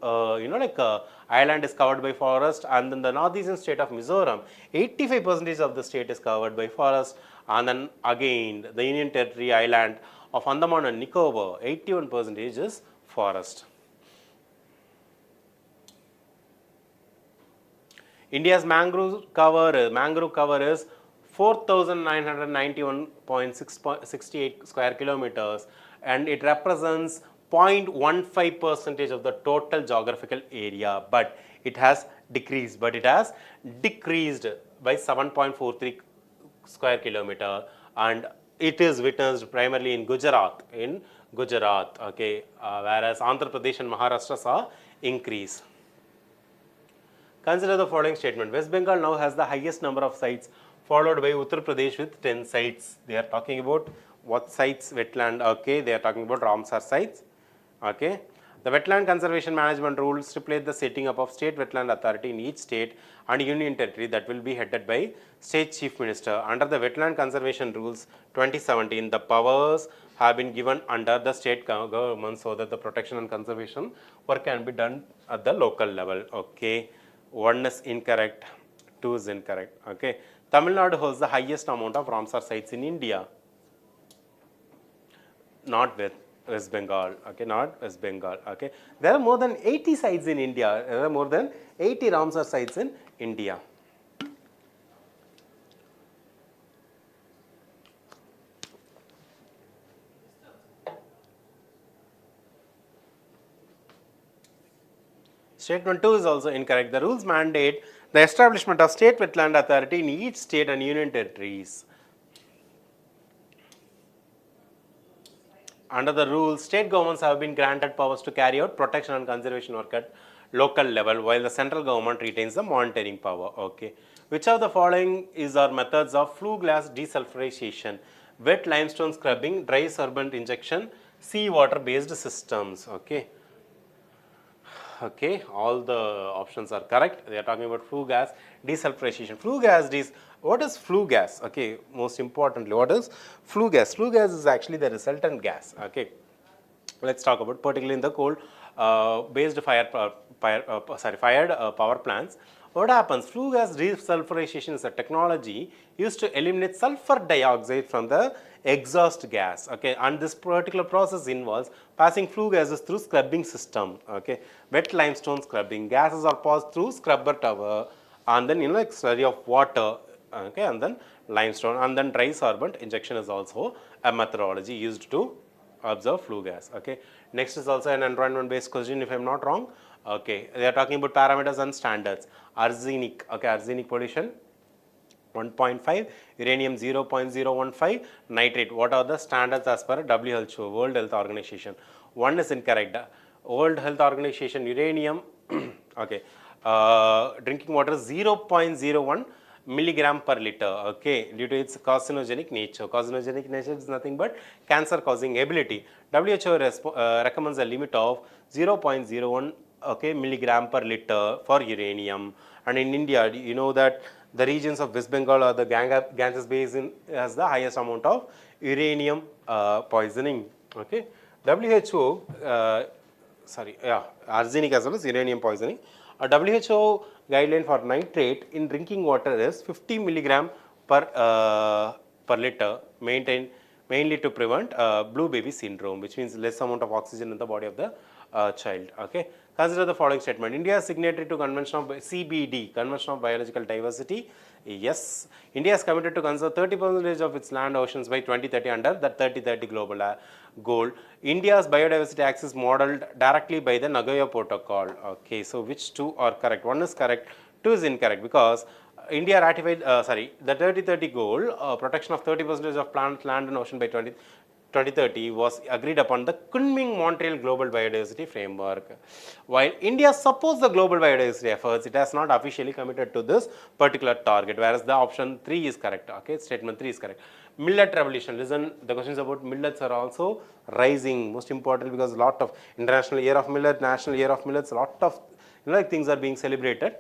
A: island is covered by forest, and then the northeastern state of Mizoram, 85% of the state is covered by forest, and then again the Union Territory island of Andaman and Nicobar, 81% is forest. India's mangrove cover is 4,991.68 square kilometers, and it represents 0.15% of the total geographical area, but it has decreased by 7.43 square kilometer, and it is witnessed primarily in Gujarat, okay, whereas Andhra Pradesh and Maharashtra saw increase. Consider the following statement. West Bengal now has the highest number of sites, followed by Uttar Pradesh with 10 sites. They are talking about what sites? Wetland. Okay, they are talking about Ramsar sites. Okay, the wetland conservation management rules stipulate the setting up of state wetland authority in each state and union territory that will be headed by state chief minister. Under the wetland conservation rules 2017, the powers have been given under the state government so that the protection and conservation work can be done at the local level. Okay. 1 is incorrect, 2 is incorrect. Okay. Tamil Nadu holds the highest amount of Ramsar sites in India. Not with West Bengal. Okay, not West Bengal. Okay. There are more than 80 sites in India. There are more than 80 Ramsar sites in India. Statement 2 is also incorrect. The rules mandate the establishment of state wetland authority in each state and union territories. Under the rules, state governments have been granted powers to carry out protection and conservation work at local level, while the central government retains the monitoring power. Okay. Which of the following is our methods of flue gas desulfurization? Wet limestone scrubbing, dry sorbent injection, seawater based systems. Okay. Okay, all the options are correct. They are talking about flue gas desulfurization. What is flue gas? Okay, most importantly, what is flue gas? Flue gas is actually the resultant gas. Okay, let's talk about particularly in the coal based fired power plants. What happens? Flue gas desulfurization is a technology used to eliminate sulfur dioxide from the exhaust gas. Okay, and this particular process involves passing flue gases through scrubbing system. Okay, wet limestone scrubbing. Gases are passed through scrubber tower, and then slurry of water. Okay, and then limestone, and then dry sorbent injection is also a methodology used to observe flue gas. Okay, next is also an environment based question if I am not wrong. Okay, they are talking about parameters and standards. Arsenic. Okay, arsenic pollution 1.5, uranium 0.015, nitrate. What are the standards as per WHO, World Health Organization? 1 is incorrect. World Health Organization, uranium, okay, drinking water 0.01 milligram per liter, okay, due to its carcinogenic nature. Carcinogenic nature is nothing but cancer causing ability. WHO recommends a limit of 0.01 okay, milligram per liter for uranium. And in India, you know that the regions of West Bengal or the Ganges Basin has the highest amount of uranium poisoning. Okay, WHO arsenic as well as uranium poisoning. A WHO guideline for nitrate in drinking water is 50 milligram per liter, mainly to prevent blue baby syndrome, which means less amount of oxygen in the body of the child. Okay. Consider the following statement. India is signatory to Convention of CBD, Convention of Biological Diversity. Yes, India is committed to conserve 30% of its land oceans by 2030 under the 30-30 global goal. India's biodiversity act is modeled directly by the Nagoya Protocol. Okay, so which two are correct? One is correct, two is incorrect, because India ratified, the 30-30 goal, protection of 30% of plant, land and ocean by 2030 was agreed upon the Kunming-Montreal Global Biodiversity Framework. While India supports the global biodiversity efforts, it has not officially committed to this particular target, whereas the option 3 is correct. Okay, statement 3 is correct. Millet revolution. Listen, the questions about millets are also rising. Most important, because a lot of International Year of Millet, National Year of Millets, a lot of things are being celebrated.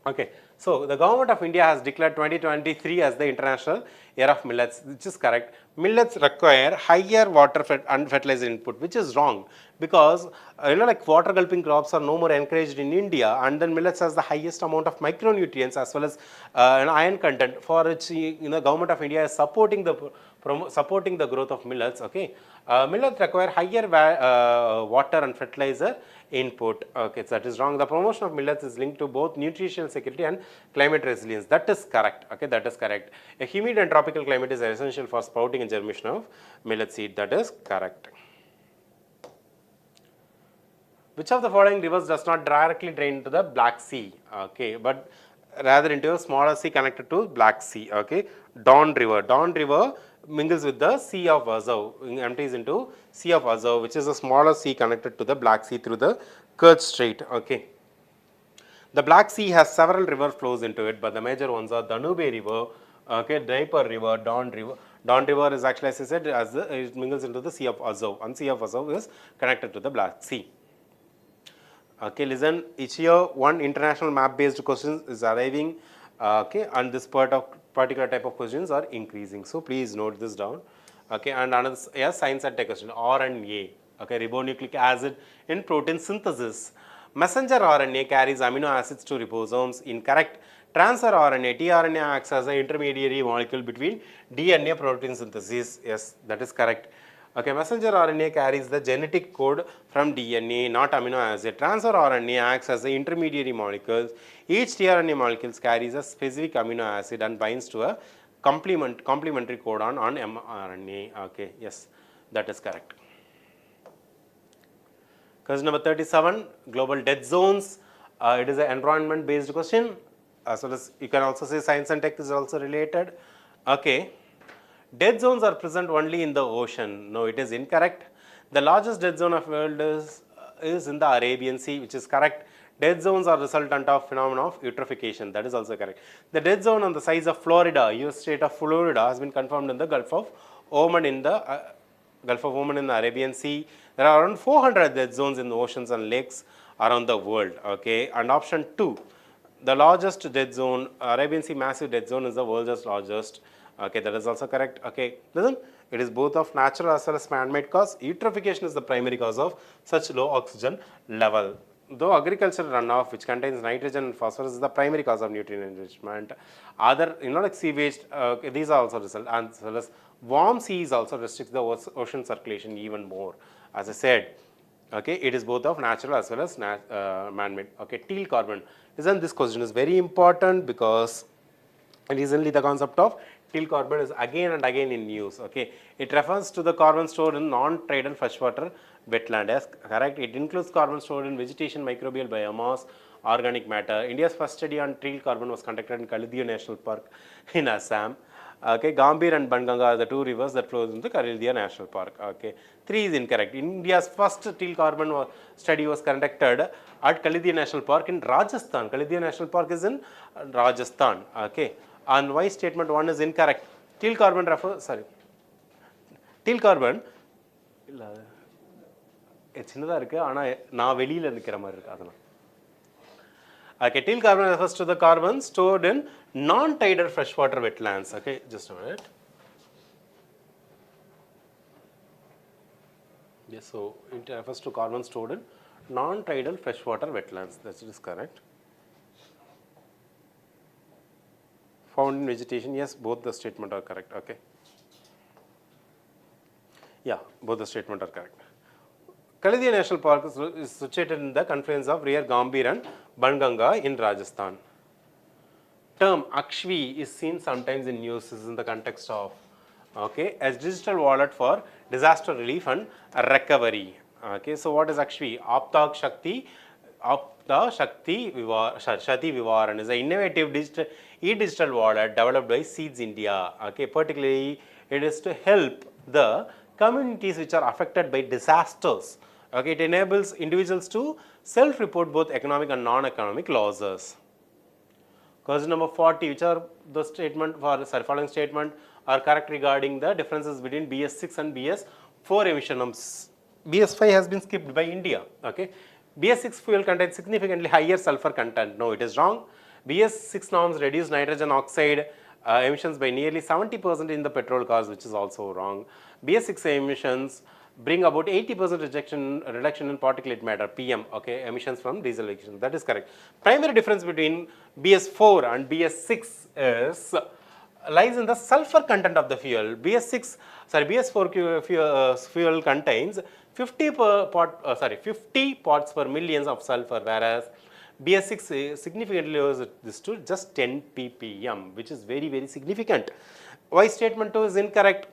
A: Okay, so the government of India has declared 2023 as the International Year of Millets, which is correct. Millets require higher water and fertilizer input, which is wrong, because water gulping crops are no more encouraged in India, and then millets has the highest amount of micronutrients as well as iron content, for which government of India is supporting the growth of millets. Okay, millets require higher water and fertilizer input. Okay, so that is wrong. The promotion of millets is linked to both nutritional security and climate resilience. That is correct. Okay, that is correct. A humid and tropical climate is essential for sprouting and germination of millet seed. That is correct. Which of the following rivers does not directly drain into the Black Sea? Okay, but rather into a smaller sea connected to Black Sea. Okay, Don River. Don River mingles with the Sea of Azov, empties into Sea of Azov, which is a smaller sea connected to the Black Sea through the Kerch Strait. Okay. The Black Sea has several river flows into it, but the major ones are Danube River, okay, Dnieper River, Don River. Don River is actually, as I said, it mingles into the Sea of Azov, and Sea of Azov is connected to the Black Sea. Okay, listen, each year one international map-based question is arriving, okay, and this particular type of questions are increasing. So please note this down. Okay, and another science and tech question, RNA, okay, ribonucleic acid in protein synthesis. Messenger RNA carries amino acids to ribosomes. Incorrect. Transfer RNA, tRNA acts as an intermediary molecule between DNA protein synthesis. Yes, that is correct. Okay, messenger RNA carries the genetic code from DNA, not amino acid. Transfer RNA acts as the intermediary molecules. Each tRNA molecule carries a specific amino acid and binds to a complementary codon on mRNA. Okay, yes, that is correct. Question number 37, global dead zones. It is an environment based question, as well as you can also say science and tech is also related. Okay. Dead zones are present only in the ocean. No, it is incorrect. The largest dead zone of the world is in the Arabian Sea, which is correct. Dead zones are resultant of phenomena of eutrophication. That is also correct. The dead zone on the size of Florida, US state of Florida, has been confirmed in the Gulf of Oman in the Arabian Sea. There are around 400 dead zones in the oceans and lakes around the world. Okay, and option 2, the largest dead zone, Arabian Sea massive dead zone, is the world's largest. Okay, that is also correct. Okay, listen, it is both of natural as well as man-made cause. Eutrophication is the primary cause of such low oxygen level. Though agricultural runoff, which contains nitrogen and phosphorus, is the primary cause of nutrient enrichment. Other, like sewage, these are also result, as well as warm seas also restrict the ocean circulation even more. As I said, okay, it is both of natural as well as man-made. Okay, teal carbon. Listen, this question is very important because recently the concept of teal carbon is again and again in use. Okay, it refers to the carbon stored in non-tidal freshwater wetland. Yes, correct. It includes carbon stored in vegetation, microbial biomass, organic matter. India's first study on teal carbon was conducted in Kalideo National Park in Assam. Okay, Gambhir and Banganga are the two rivers that flows into Kalideo National Park. Okay, 3 is incorrect. India's first teal carbon study was conducted at Kalideo National Park in Rajasthan. Kalideo National Park is in Rajasthan. Okay. And why statement 1 is incorrect? Teal carbon teal carbon okay, teal carbon refers to the carbon stored in non-tidal freshwater wetlands. Okay, just a minute. Yes, so it refers to carbon stored in non-tidal freshwater wetlands. That is correct. Found in vegetation, yes, both the statement are correct. Okay. Yeah, both the statement are correct. Kalidia National Park is situated in the confluence of Rear Gambhir and Banganga in Rajasthan. Term Akshvi is seen sometimes in news in the context of as digital wallet for disaster relief and recovery. Okay, so what is Akshvi? Apta Shakti Shati Vivaran is an innovative digital wallet developed by Seeds India. Okay, particularly it is to help the communities which are affected by disasters. Okay, it enables individuals to self-report both economic and non-economic losses. Question number 40, which are the following statement are correct regarding the differences between BS6 and BS4 emission norms. BS5 has been skipped by India. Okay, BS6 fuel contains significantly higher sulfur content. No, it is wrong. BS6 norms reduce nitrogen oxide emissions by nearly 70% in the petrol cars, which is also wrong. BS6 emissions bring about 80% reduction in particulate matter (PM), okay, emissions from diesel vehicles. That is correct. Primary difference between BS4 and BS6 is lies in the sulfur content of the fuel. BS4 fuel contains 50 parts per million of sulfur, whereas BS6 significantly lowers this to just 10 ppm, which is very, very significant. Why statement 2 is incorrect?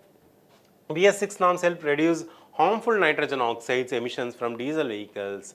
A: BS6 norms help reduce harmful nitrogen oxides emissions from diesel vehicles.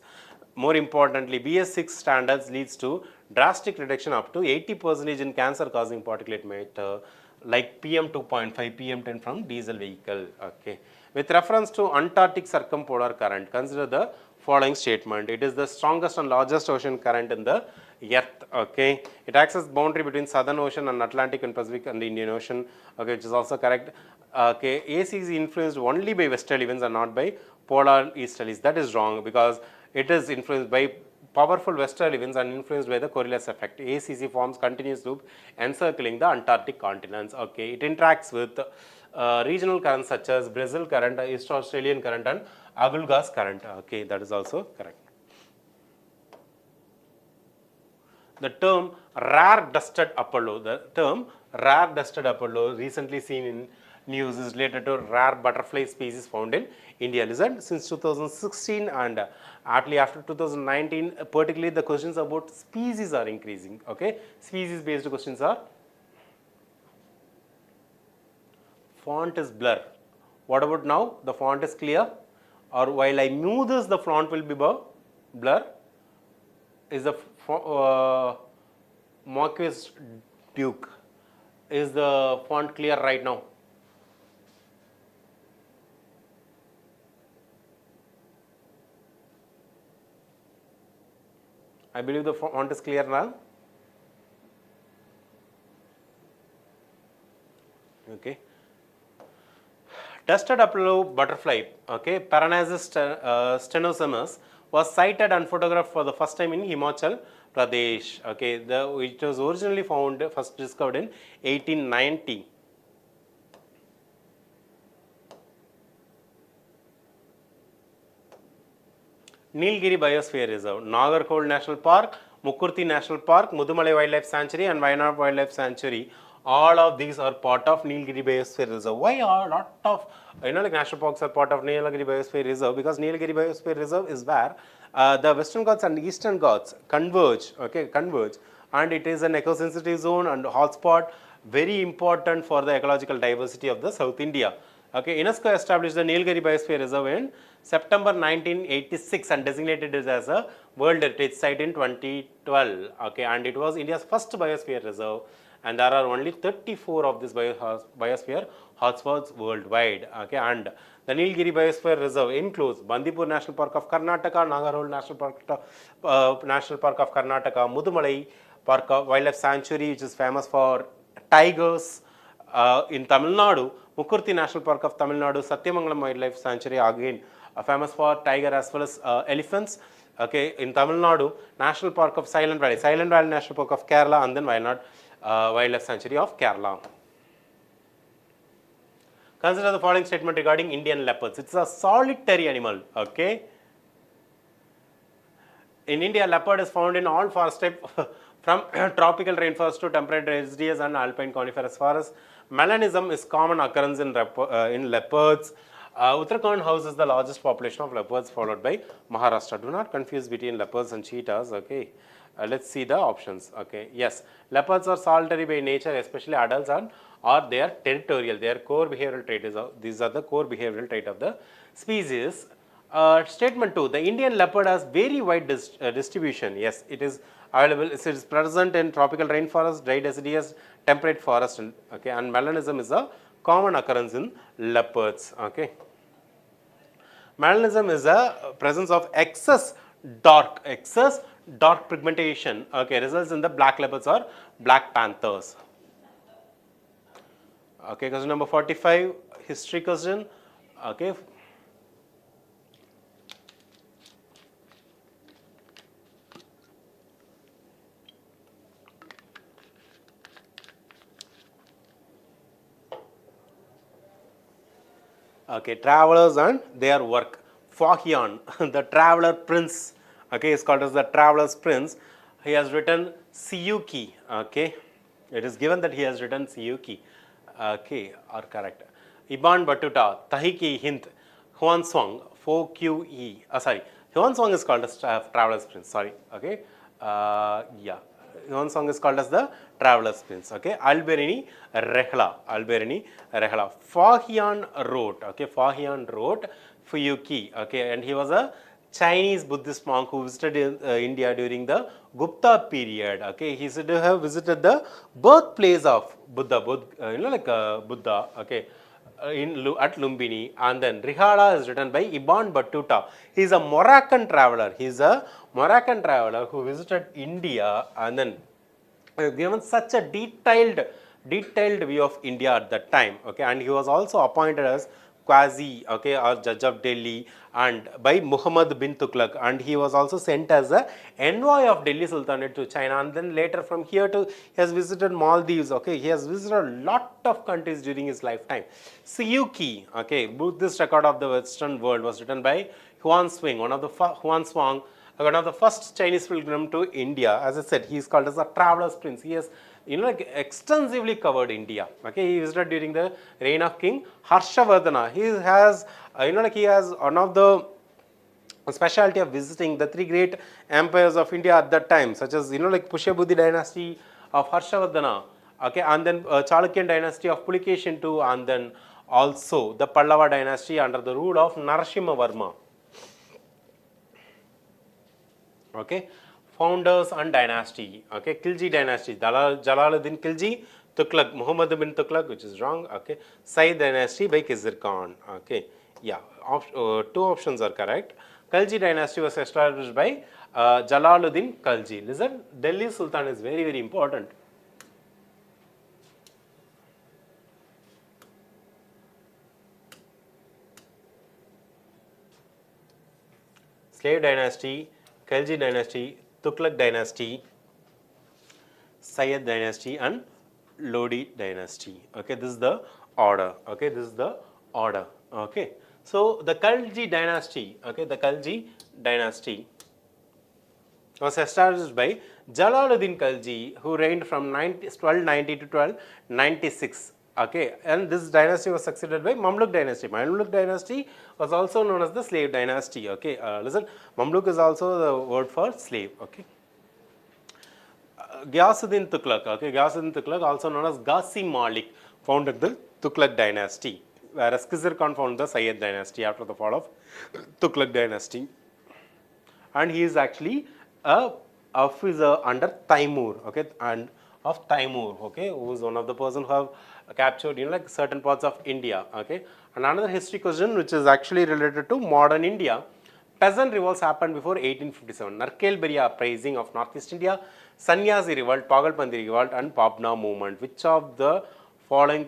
A: More importantly, BS6 standards leads to drastic reduction up to 80% in cancer-causing particulate matter like PM2.5, PM10 from diesel vehicle. Okay. With reference to Antarctic circumpolar current, consider the following statement. It is the strongest and largest ocean current in the Earth. Okay. It acts as boundary between Southern Ocean and Atlantic and Pacific and the Indian Ocean. Okay, which is also correct. Okay, AC is influenced only by westerly winds and not by polar easterlies. That is wrong because it is influenced by powerful westerly winds and influenced by the Coriolis effect. ACC forms continuous loop encircling the Antarctic continents. Okay, it interacts with regional currents such as Brazil current, East Australian current, and Agulhas current. Okay, that is also correct. The term rare dusted Apollo, recently seen in news is related to rare butterfly species found in India. Listen, since 2016 and aptly after 2019, particularly the questions about species are increasing. Okay, species based questions are. Font is blur. What about now? The font is clear, or while I move this, the font will be blur. Is the Marquis Duke, is the font clear right now? I believe the font is clear now. Okay. Dusted Apollo butterfly, okay, Parnassus stenocemus, was sighted and photographed for the first time in Himachal Pradesh. Okay, it was originally first discovered in 1890. Nilgiri Biosphere Reserve, Nagarkol National Park, Mukurthi National Park, Mudumalai Wildlife Sanctuary and Wayanad Wildlife Sanctuary. All of these are part of Nilgiri Biosphere Reserve. Why are a lot of like national parks are part of Nilgiri Biosphere Reserve? Because Nilgiri Biosphere Reserve is where the Western Ghats and Eastern Ghats converge, and it is an eco-sensitive zone and hotspot, very important for the ecological diversity of the South India. Okay, UNESCO established the Nilgiri Biosphere Reserve in September 1986 and designated it as a World Heritage Site in 2012. Okay, and it was India's first biosphere reserve, and there are only 34 of these biosphere hotspots worldwide. Okay, and the Nilgiri Biosphere Reserve includes Bandipur National Park of Karnataka, Nagarhole National Park of Karnataka, Mudumalai Wildlife Sanctuary, which is famous for tigers in Tamil Nadu, Mukurthi National Park of Tamil Nadu, Satyamangalam Wildlife Sanctuary, again famous for tiger as well as elephants. Okay, in Tamil Nadu, National Park of Silent Valley National Park of Kerala, and then Wayanad Wildlife Sanctuary of Kerala. Consider the following statement regarding Indian leopards. It's a solitary animal, okay. In India, leopard is found in all forest type from tropical rainforest to temperate deciduous and alpine coniferous forests. Melanism is common occurrence in leopards. Uttarakhand houses the largest population of leopards, followed by Maharashtra. Do not confuse between leopards and cheetahs, okay. Let's see the options, okay. Yes, leopards are solitary by nature, especially adults, or they are territorial. Their core behavioral trait is, these are the core behavioral trait of the species. Statement 2, the Indian leopard has very wide distribution. Yes, it is available. It is present in tropical rainforest, dry deciduous, temperate forest, okay, and melanism is a common occurrence in leopards, okay. Melanism is a presence of excess dark pigmentation, okay, results in the black leopards or black panthers. Okay, question number 45, history question, okay. Okay, travelers and their work. Fahian, the traveler prince, okay, is called as the traveler's prince. He has written Siyuki, okay. It is given that he has written Siyuki, okay, are correct. Ibn Battuta, Tahiki Hind, Huanswang, Foque, sorry, Huanswang is called as traveler's prince, sorry, okay. Yeah. One song is called as the Traveler's Prince. Okay, Alberini Rehla. Fahian wrote. Okay, Fahian wrote Fuyuki. Okay, and he was a Chinese Buddhist monk who visited India during the Gupta period. Okay, he said to have visited the birthplace of Buddha. Buddha. Okay. At Lumbini, and then Rihala is written by Ibn Battuta. He is a Moroccan traveler. He is a Moroccan traveler who visited India and then given such a detailed view of India at that time. Okay, and he was also appointed as Qazi, okay, or judge of Delhi, and by Muhammad bin Tughlaq, and he was also sent as a envoy of Delhi Sultanate to China, and then later from here to he has visited Maldives. Okay, he has visited a lot of countries during his lifetime. Siyuki, okay, Buddhist record of the Western world, was written by Huanswang, one of the first Chinese pilgrim to India. As I said, he is called as a traveler's prince. He has extensively covered India. Okay, he visited during the reign of King Harshavardhana. He has he has one of the specialty of visiting the three great empires of India at that time, such as Pushyabuddhi dynasty of Harshavardhana, okay, and then Chalukyan dynasty of Pulikeshin II, and then also the Pallava dynasty under the rule of Narasimhavarma. Okay, founders and dynasty. Okay, Khilji dynasty, Jalaluddin Khilji, Tughlaq, Muhammad bin Tughlaq, which is wrong. Okay, Sayyid dynasty by Khizr Khan. Okay, yeah, two options are correct. Khilji dynasty was established by Jalaluddin Khilji. Listen, Delhi Sultan is very, very important. Slave dynasty, Khilji dynasty, Tughlaq dynasty, Sayyid dynasty, and Lodi dynasty. Okay, this is the order. Okay, this is the order. Okay, so the Khilji dynasty. Okay, the Khilji dynasty was established by Jalaluddin Khilji, who reigned from 1290 to 1296. Okay, and this dynasty was succeeded by Mamluk dynasty. Mamluk dynasty was also known as the slave dynasty. Okay, listen, Mamluk is also the word for slave. Okay, Ghiyasuddin Tughlaq. Okay, Ghiyasuddin Tughlaq, also known as Ghazi Malik, founded the Tughlaq dynasty, whereas Khizr Khan founded the Sayyid dynasty after the fall of Tughlaq dynasty, and he is actually a officer under Taimur. Okay, and of Taimur. Okay, who is one of the person who have captured certain parts of India. Okay, and another history question which is actually related to modern India. Peasant revolts happened before 1857. Narkel Beria uprising of Northeast India, Sannyasi revolt, Pagalpandi revolt, and Pabna movement. Which of the following,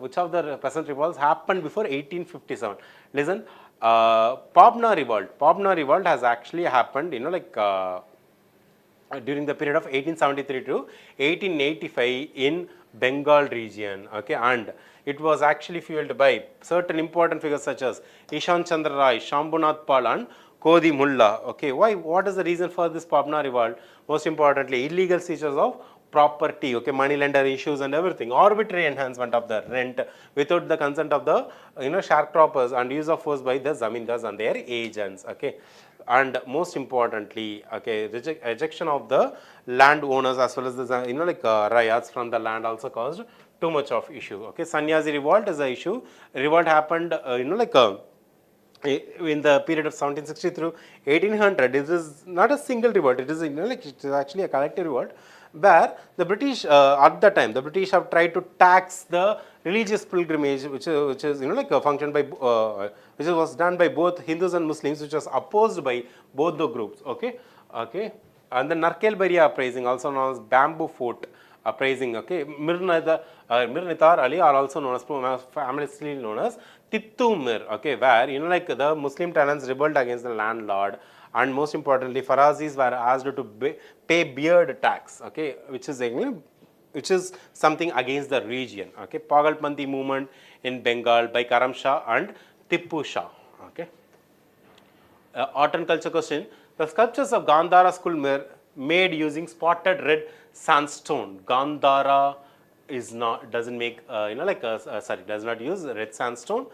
A: which of the peasant revolts happened before 1857? Listen, Pabna revolt has actually happened, during the period of 1873 to 1885 in Bengal region, okay, and it was actually fueled by certain important figures such as Ishan Chandra Rai, Shambhunath Pal and Kodi Mulla. Okay, why? What is the reason for this Pabna revolt? Most importantly, illegal seizures of property, okay, money lender issues and everything, arbitrary enhancement of the rent without the consent of the sharecroppers, and use of force by the zamindars and their agents, okay. And most importantly, okay, rejection of the landowners as well as the riots from the land also caused too much of issue, okay. Sannyasi revolt is a issue. Revolt happened in the period of 1760 through 1800. It is not a single revolt, it is it is actually a collective revolt, where the British at the time the British have tried to tax the religious pilgrimage, which is a function by which was done by both Hindus and Muslims, which was opposed by both the groups, okay. And the Narkel Baria uprising, also known as Bamboo Fort uprising, okay. Mirnitar Ali are also known as famously known as Tittu Mir, okay, where the Muslim tenants rebelled against the landlord, and most importantly Farazis were asked to pay beard tax, okay, which is something against the region, okay. Pagalpandi movement in Bengal by Karam Shah and Tippu Shah, okay. Art and culture question: the sculptures of Gandhara school made using spotted red sandstone. Gandhara is not doesn't make does not use red sandstone.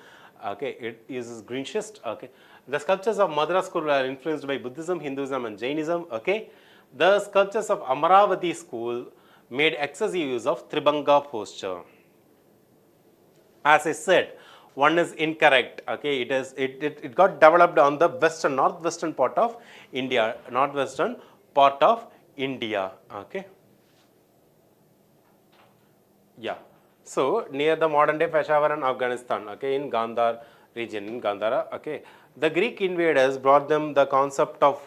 A: Okay, it uses green schist. Okay, the sculptures of Madras school are influenced by Buddhism, Hinduism, and Jainism. Okay, the sculptures of Amaravati school made excessive use of Tribhanga posture. As I said, one is incorrect. Okay, it got developed on the northwestern part of India, Okay, yeah. So near the modern day Peshawar and Afghanistan, okay, in Gandhar region, in Gandhara, okay, the Greek invaders brought them the concept of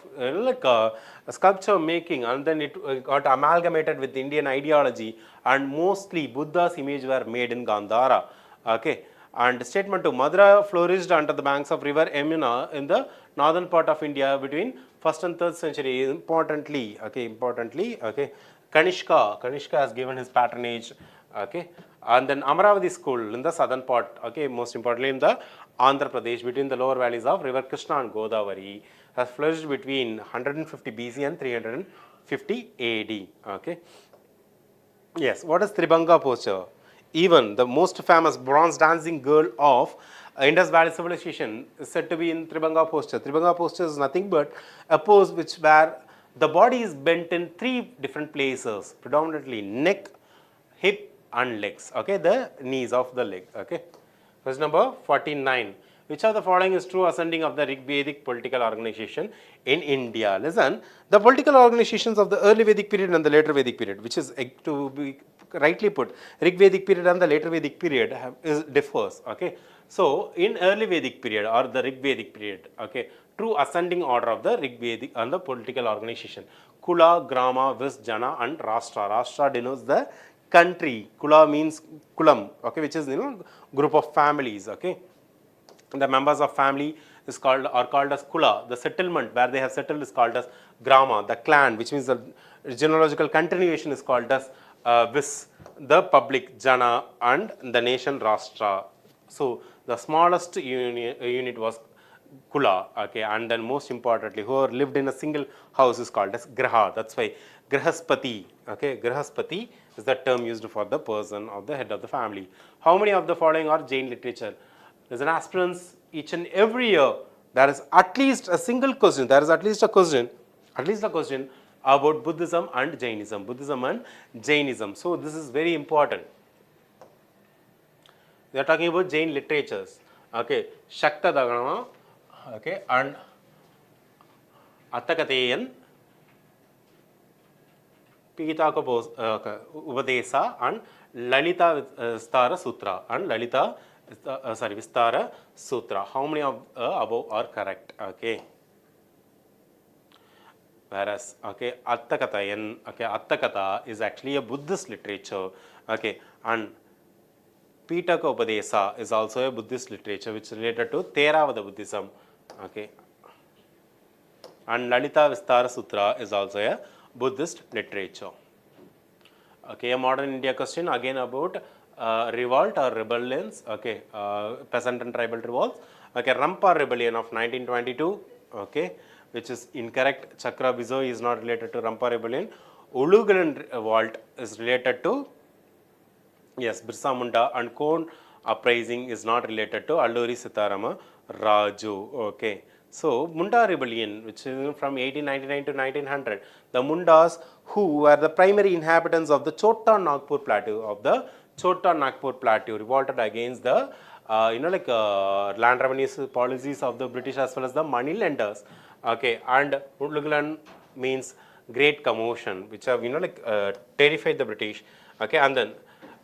A: sculpture making, and then it got amalgamated with Indian ideology, and mostly Buddha's image were made in Gandhara, okay. And statement 2: Madura flourished under the banks of river Yamuna in the northern part of India between 1st and 3rd century. Importantly, Kanishka has given his patronage, okay. And then Amaravati school in the southern part, okay, most importantly in the Andhra Pradesh between the lower valleys of river Krishna and Godavari, has flourished between 150 BC and 350 AD, okay. Yes, what is Tribhanga posture? Even the most famous bronze dancing girl of Indus Valley civilization is said to be in Tribhanga posture. Tribhanga posture is nothing but a pose where the body is bent in 3 different places, predominantly neck, hip and legs, okay, the knees of the leg, okay. Question number 49. Which of the following is true ascending of the Rig Vedic political organization in India? Listen, the political organizations of the early Vedic period and the later Vedic period, which is to be rightly put, Rig Vedic period and the later Vedic period differs, okay. So in early Vedic period or the Rig Vedic period, okay, true ascending order of the Rig Vedic and the political organization: Kula, Grama, Vis, Jana and Rashtra. Rashtra denotes the country. Kula means Kulam, okay, which is group of families, okay. The members of family are called as Kula. The settlement where they have settled is called as Grama. The clan, which means the genealogical continuation, is called as Vis. The public Jana, and the nation Rashtra. So the smallest unit was Kula, okay, and then most importantly, whoever lived in a single house is called as Graha. That's why Grahaspati, okay, Grahaspati is the term used for the person of the head of the family. How many of the following are Jain literature? There's an aspirants each and every year. There is at least a single question. There is at least a question about Buddhism and Jainism. So this is very important. We are talking about Jain literatures. Okay, Shakta Dagana, okay, and Attakateyan, Pita Upadesa, and Lalita Vistara Sutra, Vistara Sutra. How many of above are correct? Okay. Whereas, okay, Attakatayan, okay, Attakata is actually a Buddhist literature, okay, and Pitaka Upadesa is also a Buddhist literature which is related to Theravada Buddhism, okay, and Lalita Vistara Sutra is also a Buddhist literature. Okay, a modern India question again about revolt or rebellions. Okay, peasant and tribal revolts. Okay, Rampa rebellion of 1922. Okay, which is incorrect. Chakra Bizo is not related to Rampa rebellion. Ulugalan revolt is related to, yes, Birsa Munda, and Kon uprising is not related to Alluri Sitarama Raju. Okay. So, Munda rebellion, which is from 1899 to 1900, the Mundas who were the primary inhabitants of the Chota Nagpur plateau revolted against the land revenue policies of the British as well as the money lenders. Okay, and Ulugalan means great commotion, which have terrified the British. Okay, and then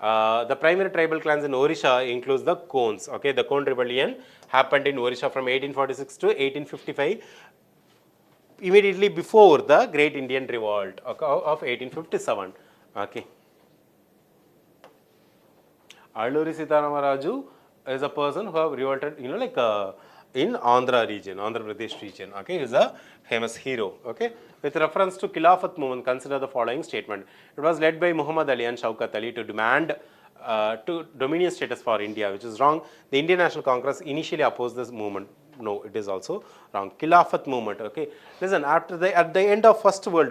A: the primary tribal clans in Odisha includes the Kons. Okay, the Kon rebellion happened in Odisha from 1846 to 1855, immediately before the Great Indian Revolt of 1857. Okay. Alluri Sitaramaraju is a person who have revolted, in Andhra region, Andhra Pradesh region. Okay, he is a famous hero. Okay, with reference to Khilafat movement, consider the following statement. It was led by Muhammad Ali and Shaukat Ali to demand to dominion status for India, which is wrong. The Indian National Congress initially opposed this movement. No, it is also wrong. Khilafat movement. Okay, listen. At the end of First World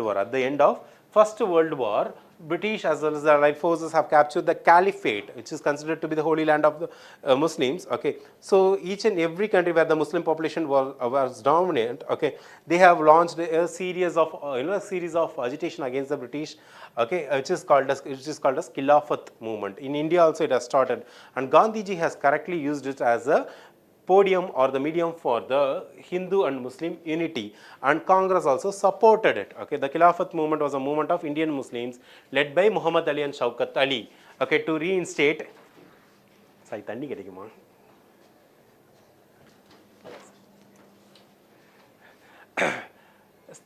A: War, British as well as the Allied forces have captured the Caliphate, which is considered to be the holy land of the Muslims. Okay, so each and every country where the Muslim population was dominant, okay, they have launched a series of agitation against the British. Okay, which is called as Khilafat movement. In India also it has started, and Gandhiji has correctly used it as a podium or the medium for the Hindu and Muslim unity, and Congress also supported it. Okay, the Khilafat movement was a movement of Indian Muslims led by Muhammad Ali and Shaukat Ali. Okay, to reinstate. Sai thanni kedikuma.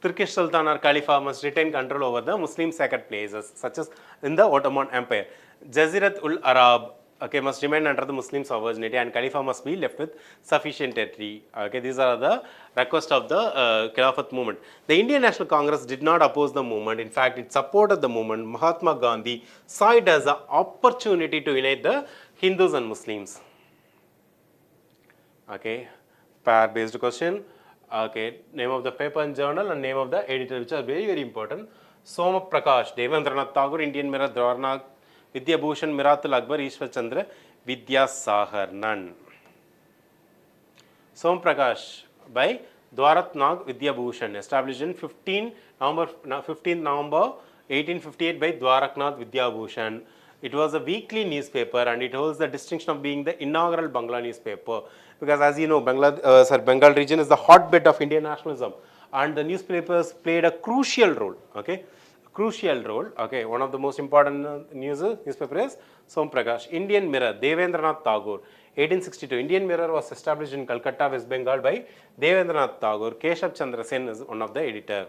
A: Turkish Sultan or Khalifa must retain control over the Muslim sacred places, such as in the Ottoman Empire. Jazirat ul Arab, okay, must remain under the Muslim sovereignty, and Khalifa must be left with sufficient territory. Okay, these are the requests of the Khilafat movement. The Indian National Congress did not oppose the movement. In fact, it supported the movement. Mahatma Gandhi saw it as an opportunity to unite the Hindus and Muslims. Okay, pair-based question. Okay, name of the paper and journal and name of the editor, which are very, very important. Soma Prakash, Devendranath Tagore, Indian Mirror, Dwarna, Vidya Bhushan, Miratul Akbar, Ishwar Chandra, Vidya Sahar, none. Som Prakash by Dwarat Nag Vidya Bhushan, established in 15 November 1858 by Dwaraknath Vidya Bhushan. It was a weekly newspaper and it holds the distinction of being the inaugural Bangla newspaper, because as you know, Bengal region is the hotbed of Indian nationalism, and the newspapers played a crucial role. Okay, crucial role. Okay, one of the most important newspaper is Som Prakash. Indian Mirror, Devendranath Tagore, 1862. Indian Mirror was established in Calcutta, West Bengal by Devendranath Tagore. Keshav Chandra Sen is one of the editor.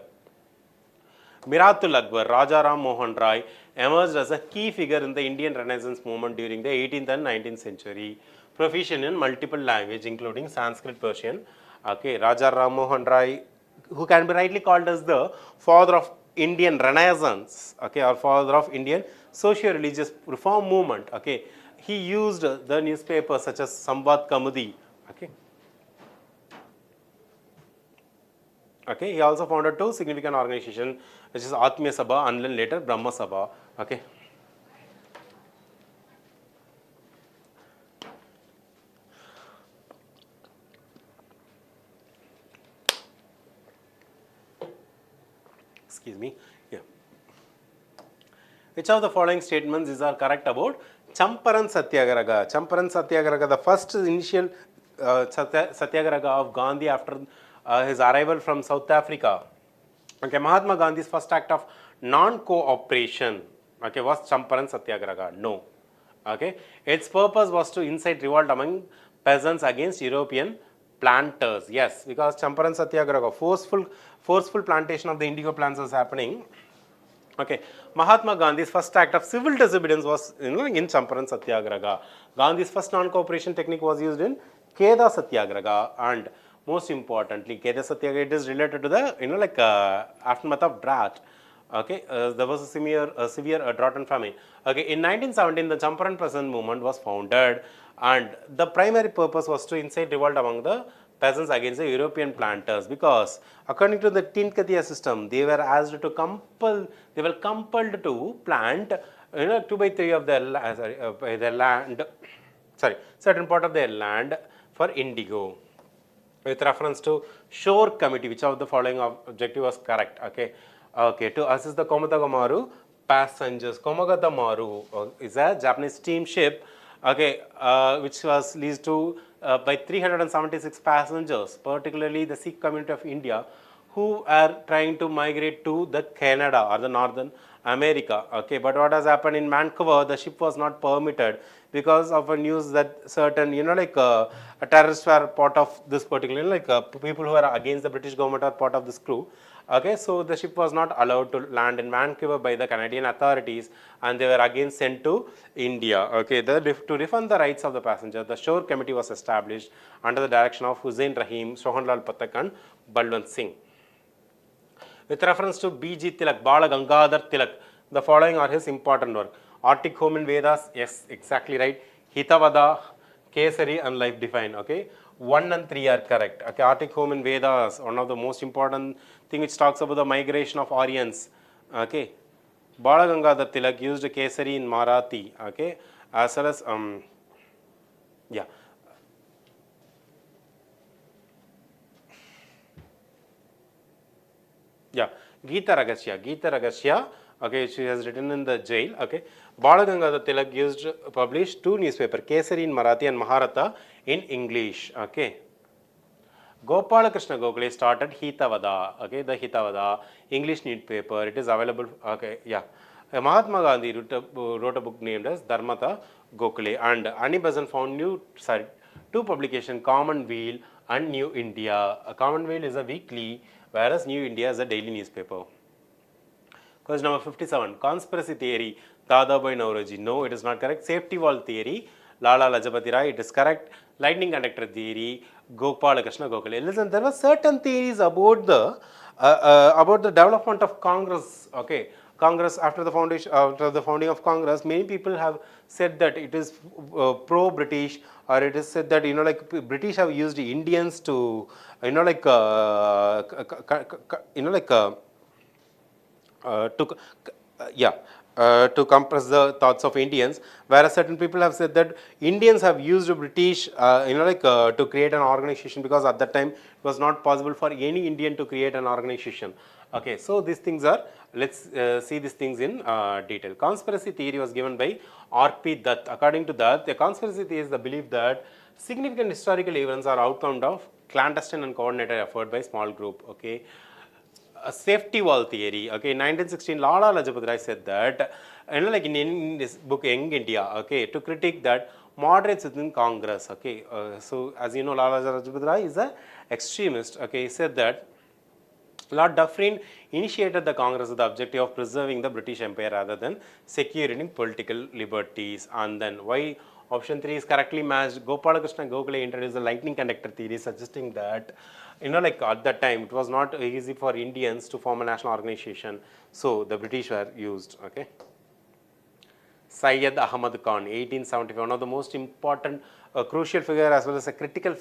A: Miratul Akbar, Raja Ram Mohan Rai, emerged as a key figure in the Indian Renaissance movement during the 18th and 19th century. Proficient in multiple languages, including Sanskrit, Persian. Okay, Raja Ram Mohan Rai, who can be rightly called as the father of Indian Renaissance, okay, or father of Indian socio-religious reform movement. Okay, he used the newspapers such as Samvad Kamudi. Okay. Okay, he also founded two significant organizations, which is Atmiya Sabha and then later Brahma Sabha. Okay. Excuse me. Yeah. Which of the following statements is are correct about Champaran Satyagraha? Champaran Satyagraha, the first initial Satyagraha of Gandhi after his arrival from South Africa. Okay, Mahatma Gandhi's first act of non-cooperation, okay, was Champaran Satyagraha? No. Okay, its purpose was to incite revolt among peasants against European planters. Yes, because Champaran Satyagraha, forceful plantation of the indigo plants was happening. Okay, Mahatma Gandhi's first act of civil disobedience was in Champaran Satyagraha. Gandhi's first non-cooperation technique was used in Keda Satyagraha, and most importantly, Keda Satyagraha, it is related to the aftermath of drought. Okay, there was a severe drought and famine. Okay, in 1917, the Champaran peasant movement was founded, and the primary purpose was to incite revolt among the peasants against the European planters, because according to the Tinkatiya system, they were asked to they were compelled to plant, 2/3 of their land, sorry, certain part of their land for indigo, with reference to shore committee, which of the following objective was correct? Okay, okay, to assist the Komagata Maru passengers. Komagata Maru is a Japanese steamship, okay, which was leased to by 376 passengers, particularly the Sikh community of India, who are trying to migrate to the Canada or the Northern America. Okay, but what has happened in Vancouver, the ship was not permitted because of a news that certain, terrorists were part of this particular, people who are against the British government are part of this crew. Okay, so the ship was not allowed to land in Vancouver by the Canadian authorities, and they were again sent to India. Okay, to defend the rights of the passenger, the shore committee was established under the direction of Hussain Rahim, Sohanlal Pathak, and Balwant Singh. With reference to B.G. Tilak, Bala Gangadhar Tilak, the following are his important work. Arctic Home in Vedas, yes, exactly right. Hitavada, Kesari, and Life Defined. Okay, 1 and 3 are correct. Okay, Arctic Home in Vedas, one of the most important thing which talks about the migration of Aryans. Okay, Bala Gangadhar Tilak used Kesari in Marathi. Okay, as well as yeah. Yeah, Geeta Ragasya, okay, she has written in the jail. Okay, Bala Gangadhar Tilak published 2 newspapers, Kesari in Marathi and Maharatha in English. Okay, Gopala Krishna Gokhale started Hitavada. Okay, the Hitavada English newspaper. It is available. Okay, yeah. Mahatma Gandhi wrote a book named as Dharmata Gokhale, and Annie Besant found 2 publications, Commonweal and New India. Commonweal is a weekly, whereas New India is a daily newspaper. Question number 57. Conspiracy theory, Dadabhai Naoroji. No, it is not correct. Safety valve theory, Lala Lajpati Rai. It is correct. Lightning conductor theory, Gopala Krishna Gokhale. Listen, there were certain theories about the development of Congress. Okay, Congress after the founding of Congress, many people have said that it is pro-British, or it is said that British have used Indians to to compress the thoughts of Indians, whereas certain people have said that Indians have used British, to create an organization, because at that time it was not possible for any Indian to create an organization. Okay, so these things are, let's see these things in detail. Conspiracy theory was given by R.P. Dutt. According to Dutt, the conspiracy theory is the belief that significant historical events are outcome of clandestine and coordinated effort by small group. Okay, a safety valve theory. Okay, in 1916, Lala Lajpati Rai said that, in this book Young India, okay, to critique that moderates within Congress. Okay, so as you know, Lala Lajpati Rai is an extremist. Okay, he said that Lord Dufferin initiated the Congress with the objective of preserving the British Empire rather than securing political liberties. And then why option 3 is correctly matched. Gopalakrishna Gokhale introduced the lightning conductor theory, suggesting that at that time it was not easy for Indians to form a national organization, so the British were used. Okay. Syed Ahmad Khan, 1875, one of the most important, crucial figure, as well as a critical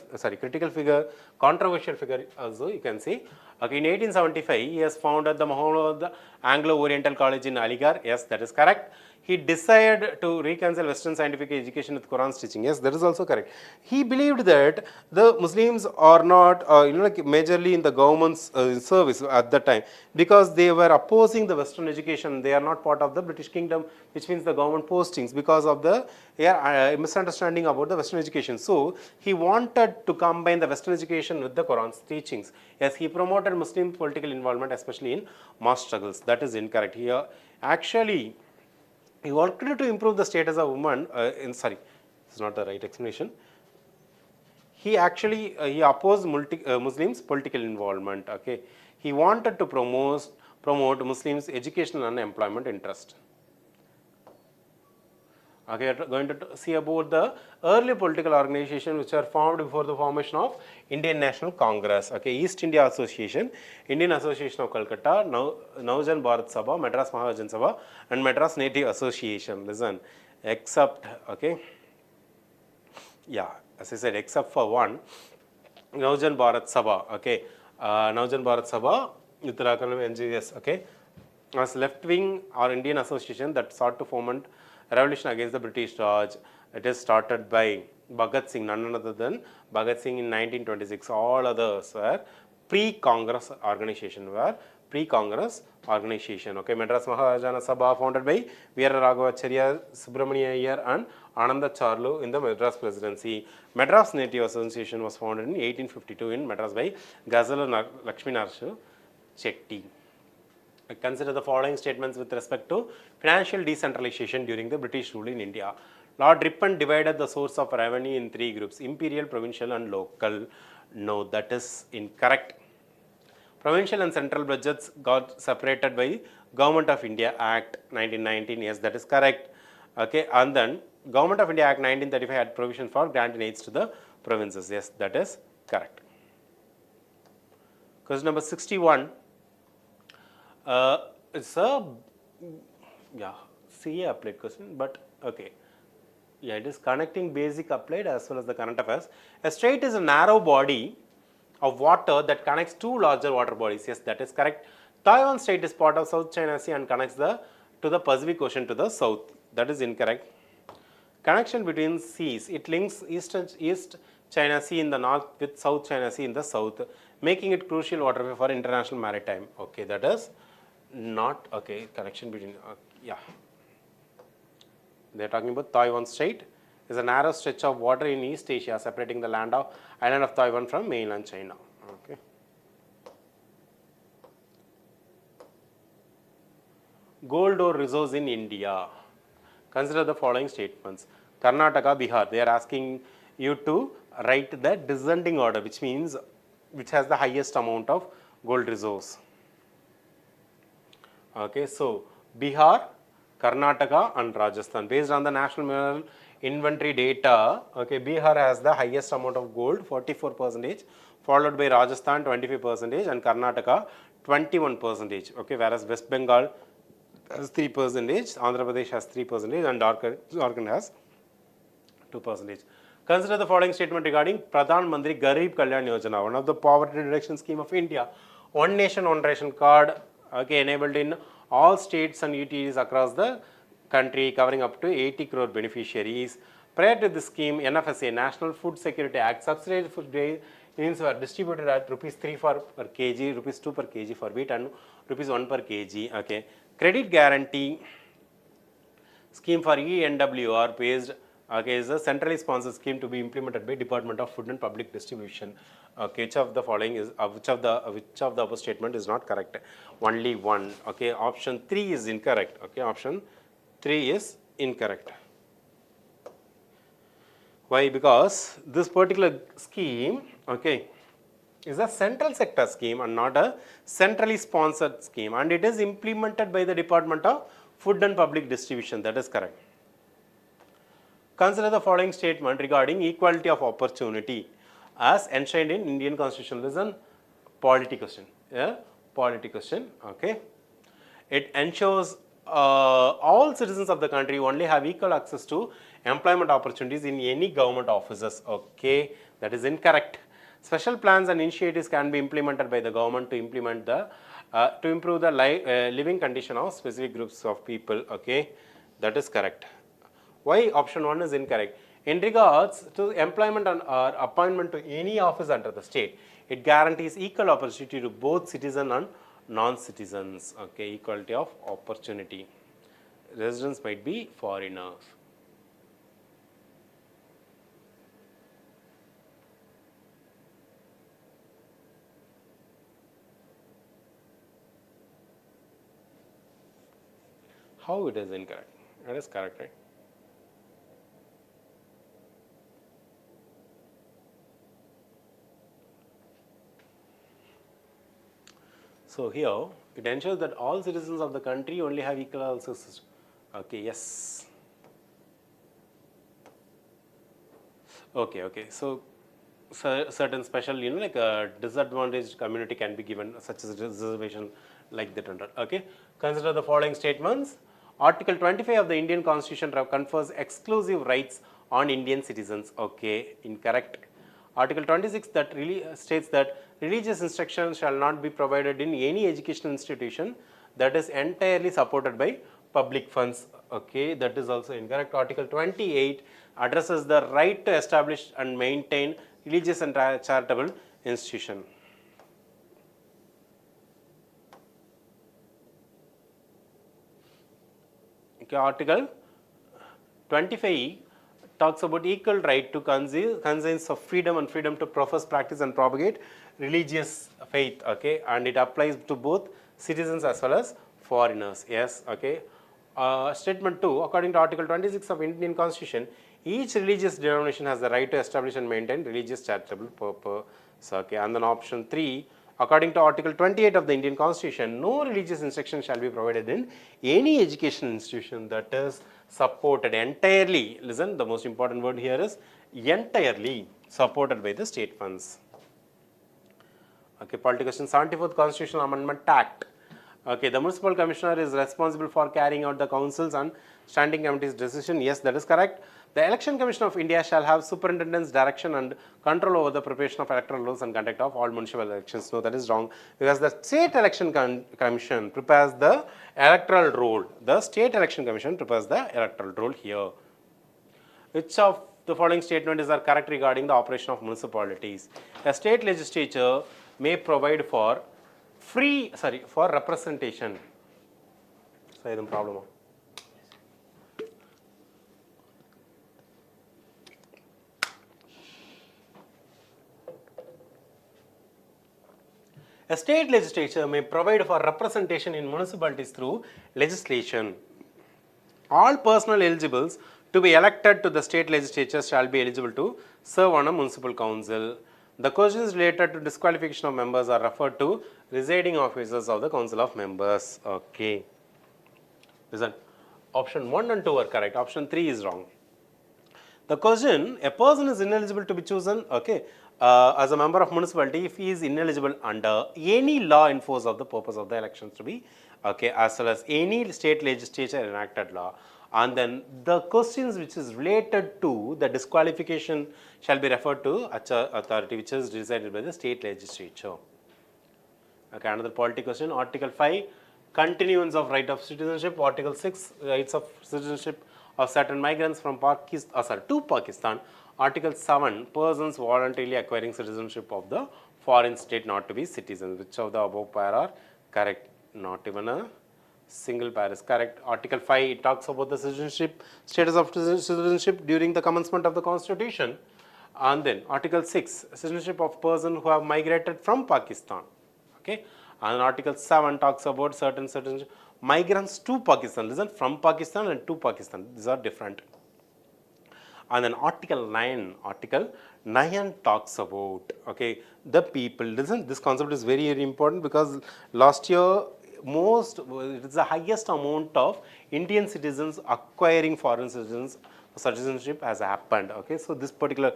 A: figure, controversial figure also, you can see. Okay, in 1875, he has founded the Muhammad Anglo-Oriental College in Aligarh. Yes, that is correct. He decided to reconcile Western scientific education with Quran's teaching. Yes, that is also correct. He believed that the Muslims are not, majorly in the government's service at that time, because they were opposing the Western education. They are not part of the British Kingdom, which means the government postings, because of the misunderstanding about the Western education. So he wanted to combine the Western education with the Quran's teachings. Yes, he promoted Muslim political involvement, especially in mass struggles. That is incorrect. He worked to improve the status of women. This is not the right explanation. He opposed Muslims' political involvement. Okay, he wanted to promote Muslims' educational and employment interest. Okay, we are going to see about the early political organization which are formed before the formation of Indian National Congress. Okay, East India Association, Indian Association of Calcutta, Naujan Bharat Sabha, Madras Mahajan Sabha, and Madras Native Association. Listen, except, okay, yeah, as I said, except for one, Naujan Bharat Sabha, okay, Naujan Bharat Sabha, Uttarakhand NGS, okay, was left-wing or Indian association that sought to foment revolution against the British Raj. It is started by Bhagat Singh, none other than Bhagat Singh in 1926. All others were pre-Congress organization, Okay, Madras Mahajana Sabha founded by Veera Raghavacharya, Subramania Iyer and Ananda Charlu in the Madras Presidency. Madras Native Association was founded in 1852 in Madras by Ghazala Lakshmi Narshu Chetty. Consider the following statements with respect to financial decentralization during the British rule in India. Lord Ripon divided the source of revenue in three groups: imperial, provincial and local. No, that is incorrect. Provincial and central budgets got separated by Government of India Act 1919. Yes, that is correct. Okay, and then Government of India Act 1935 had provision for granting aids to the provinces. Yes, that is correct. Question number 61. It's a CA applied question, but okay. Yeah, it is connecting basic applied as well as the current affairs. A strait is a narrow body of water that connects two larger water bodies. Yes, that is correct. Taiwan Strait is part of South China Sea and connects to the Pacific Ocean to the south. That is incorrect. Connection between seas. It links East China Sea in the north with South China Sea in the south, making it crucial waterway for international maritime. Okay, that is not okay. Connection between they are talking about Taiwan Strait is a narrow stretch of water in East Asia separating the island of Taiwan from mainland China. Okay. Gold ore resource in India. Consider the following statements. Karnataka, Bihar. They are asking you to write the descending order, which means which has the highest amount of gold resource. Okay, so Bihar, Karnataka and Rajasthan. Based on the National Mineral Inventory data, okay, Bihar has the highest amount of gold, 44%, followed by Rajasthan 25% and Karnataka 21%. Okay, whereas West Bengal has 3%, Andhra Pradesh has 3% and Jharkhand has 2%. Consider the following statement regarding Pradhan Mantri Garib Kalyan Yojana, one of the poverty reduction scheme of India. One nation, one ration card, okay, enabled in all states and UTs across the country, covering up to 80 crore beneficiaries. Prior to this scheme, NFSA, National Food Security Act, subsidized food grains were distributed at rupees 3 per kg, rupees 2 per kg for wheat and rupees 1 per kg. Okay. Credit guarantee scheme for ENWR based, okay, is a centrally sponsored scheme to be implemented by Department of Food and Public Distribution. Okay, which of the following is which of the above statement is not correct? Only one. Okay, option 3 is incorrect. Okay, option 3 is incorrect. Why? Because this particular scheme, okay, is a central sector scheme and not a centrally sponsored scheme, and it is implemented by the Department of Food and Public Distribution. That is correct. Consider the following statement regarding equality of opportunity as enshrined in Indian Constitution. Listen, polity question. Yeah, polity question. Okay. It ensures all citizens of the country only have equal access to employment opportunities in any government offices. Okay, that is incorrect. Special plans and initiatives can be implemented by the government to implement the to improve the living condition of specific groups of people. Okay, that is correct. Why option 1 is incorrect? In regards to employment or appointment to any office under the state, it guarantees equal opportunity to both citizen and non-citizens. Okay, equality of opportunity. Residents might be foreigners. How it is incorrect? It is correct, right? So here it ensures that all citizens of the country only have equal access. Okay, yes. Okay. So certain special, like a disadvantaged community can be given such as reservation like that under. Okay. Consider the following statements. Article 25 of the Indian Constitution confers exclusive rights on Indian citizens. Okay, incorrect. Article 26 that really states that religious instruction shall not be provided in any educational institution that is entirely supported by public funds. Okay, that is also incorrect. Article 28 addresses the right to establish and maintain religious and charitable institution. Okay, Article 25 talks about equal right to conscience of freedom and freedom to profess, practice and propagate religious faith, okay, and it applies to both citizens as well as foreigners. Yes, okay. Statement 2, according to Article 26 of Indian Constitution, each religious denomination has the right to establish and maintain religious charitable purpose. Okay, and then option 3, according to Article 28 of the Indian Constitution, no religious instruction shall be provided in any educational institution that is supported entirely, listen, the most important word here is entirely supported by the state funds. Okay, political question, 74th Constitutional Amendment Act. Okay, the municipal commissioner is responsible for carrying out the council's and standing committee's decision. Yes, that is correct. The Election Commission of India shall have superintendent's direction and control over the preparation of electoral rules and conduct of all municipal elections. No, that is wrong, because the State Election Commission prepares the electoral roll. The State Election Commission prepares the electoral roll here. Which of the following statements are correct regarding the operation of municipalities? A state legislature may provide for for representation. So, this problem. A state legislature may provide for representation in municipalities through legislation. All personnel eligibles to be elected to the state legislature shall be eligible to serve on a municipal council. The questions related to disqualification of members are referred to residing officers of the council of members. Okay. Listen, option 1 and 2 are correct. Option 3 is wrong. The question, a person is ineligible to be chosen, okay, as a member of municipality if he is ineligible under any law enforced of the purpose of the elections to be, okay, as well as any state legislature enacted law. And then the questions which is related to the disqualification shall be referred to authority which is decided by the state legislature. Okay, another political question. Article 5, continuance of right of citizenship. Article 6, rights of citizenship of certain migrants from to Pakistan. Article 7, persons voluntarily acquiring citizenship of the foreign state not to be citizens. Which of the above pair are correct? Not even a single pair is correct. Article 5, it talks about the citizenship, status of citizenship during the commencement of the constitution. And then Article 6, citizenship of person who have migrated from Pakistan. Okay. And Article 7 talks about certain citizenship migrants to Pakistan. Listen, from Pakistan and to Pakistan. These are different. And then Article 9 talks about, okay, the people. Listen, this concept is very, very important because last year it is the highest amount of Indian citizens acquiring foreign citizenship has happened. Okay, so this particular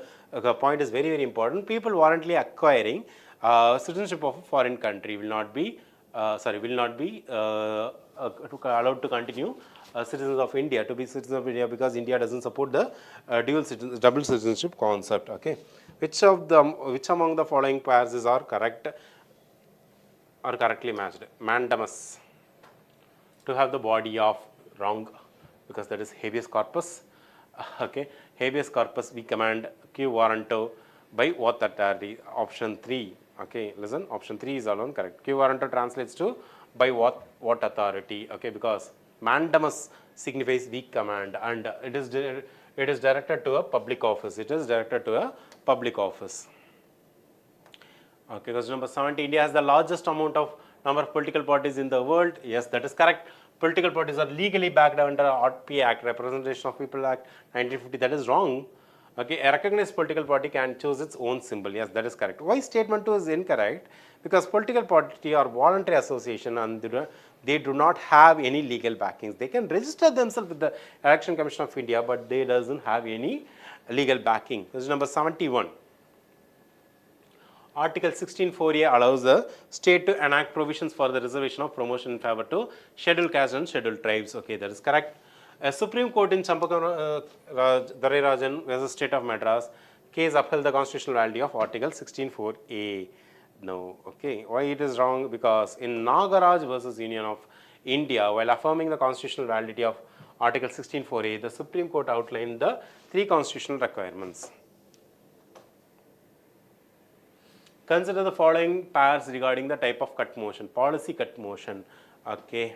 A: point is very, very important. People voluntarily acquiring citizenship of a foreign country will not be allowed to continue citizens of India to be citizens of India because India doesn't support the double citizenship concept. Okay, which among the following pairs are correct or correctly matched? Mandamus, to have the body of, wrong, because that is habeas corpus. Okay, habeas corpus we command Q warranto by what authority? Option 3. Okay, listen, option 3 is alone correct. Q warranto translates to by what authority? Okay, because mandamus signifies weak command and it is directed to a public office. It is directed to a public office. Okay, question number 70. India has the largest number of political parties in the world. Yes, that is correct. Political parties are legally backed under RP Act, Representation of People Act 1950. That is wrong. Okay, a recognized political party can choose its own symbol. Yes, that is correct. Why statement 2 is incorrect? Because political party are voluntary association and they do not have any legal backings. They can register themselves with the Election Commission of India, but they doesn't have any legal backing. Question number 71. Article 16(4)(a) allows the state to enact provisions for the reservation of promotion in favor to scheduled castes and scheduled tribes. Okay, that is correct. A Supreme Court in Dararajan versus State of Madras case upheld the constitutional validity of Article 16(4)(a). No, okay. Why it is wrong? Because in Nagaraj versus Union of India, while affirming the constitutional validity of Article 16(4)(a), the Supreme Court outlined the 3 constitutional requirements. Consider the following pairs regarding the type of cut motion. Policy cut motion, okay.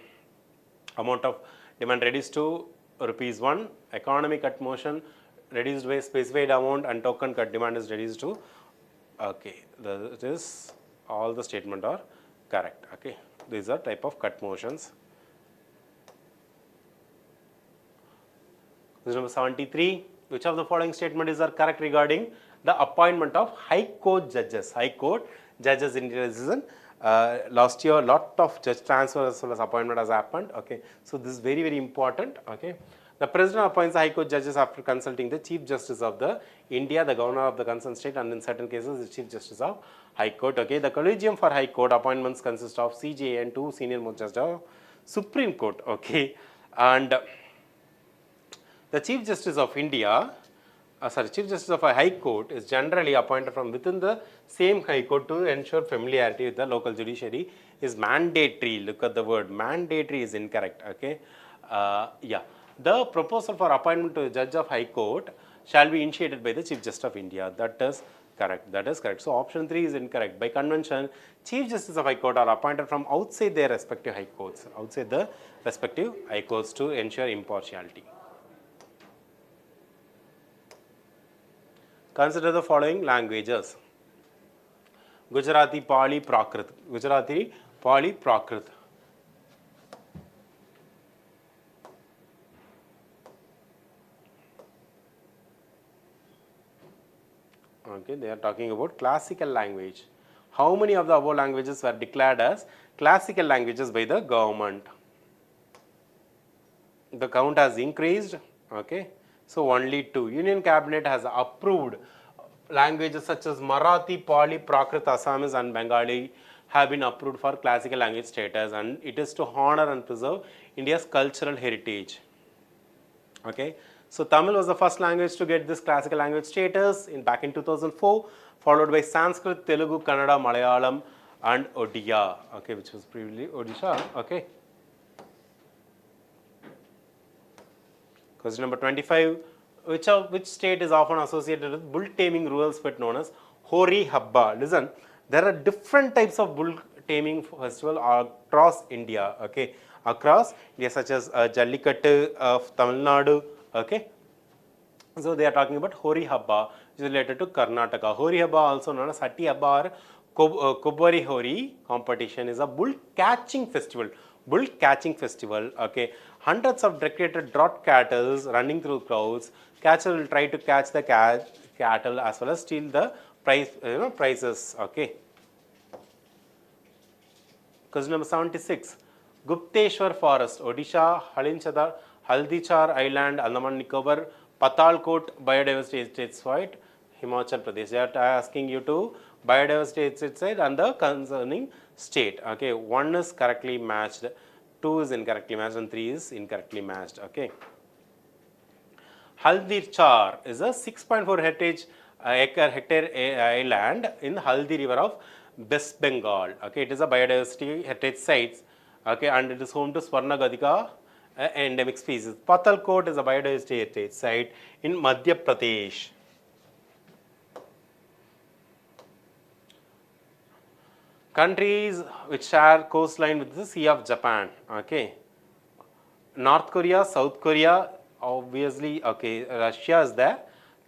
A: Amount of demand reduced to ₹1. Economy cut motion, reduced by specified amount, and token cut demand is reduced to, okay. This all the statement are correct, okay. These are type of cut motions. Question number 73. Which of the following statements are correct regarding the appointment of High Court judges? High Court judges in India decision. Last year, lot of judge transfer as well as appointment has happened. Okay, so this is very, very important. Okay, the president appoints the High Court judges after consulting the Chief Justice of the India, the governor of the concerned state, and in certain cases, the Chief Justice of High Court. Okay, the collegium for High Court appointments consist of CJA and 2 senior most judges of Supreme Court. Okay, and the Chief Justice of India, Chief Justice of a High Court is generally appointed from within the same High Court to ensure familiarity with the local judiciary is mandatory. Look at the word mandatory is incorrect. Okay, yeah. The proposal for appointment to a judge of High Court shall be initiated by the Chief Justice of India. That is correct. That is correct. So option 3 is incorrect. By convention, Chief Justice of High Court are appointed from outside their respective High Courts, outside the respective High Courts to ensure impartiality. Consider the following languages. Gujarati, Pali, Prakrit. Gujarati, Pali, Prakrit. Okay, they are talking about classical language. How many of the above languages were declared as classical languages by the government? The count has increased. Okay. So only 2. Union Cabinet has approved languages such as Marathi, Pali, Prakrit, Assamese and Bengali have been approved for classical language status, and it is to honor and preserve India's cultural heritage. Okay. So Tamil was the first language to get this classical language status back in 2004, followed by Sanskrit, Telugu, Kannada, Malayalam and Odia, okay, which was previously Odisha. Okay. Question number 25. Which state is often associated with bull taming rituals known as Hori Habba? Listen, there are different types of bull taming festival across India. Okay, across India, such as Jallikattu of Tamil Nadu. Okay, so they are talking about Hori Habba, which is related to Karnataka. Hori Habba, also known as Hatti Habba or Kobari Hori competition, is a bull catching festival. Bull catching festival. Okay, hundreds of decorated draught cattle running through crowds. Catcher will try to catch the cattle as well as steal the prizes. Okay. Question number 76. Gupteshwar Forest, Odisha, Haldichar Island, Andaman Nicobar, Patalkot Biodiversity Estate Site, Himachal Pradesh. They are asking you to biodiversity estate site and the concerning state. Okay, 1 is correctly matched, 2 is incorrectly matched, and 3 is incorrectly matched. Okay. Haldichar is a 6.4 hectare island in Haldi River of West Bengal. Okay, it is a biodiversity heritage site. Okay, and it is home to Swarna Gadika endemic species. Patalkot is a biodiversity heritage site in Madhya Pradesh. Countries which share coastline with the Sea of Japan. Okay, North Korea, South Korea, obviously. Okay, Russia is there.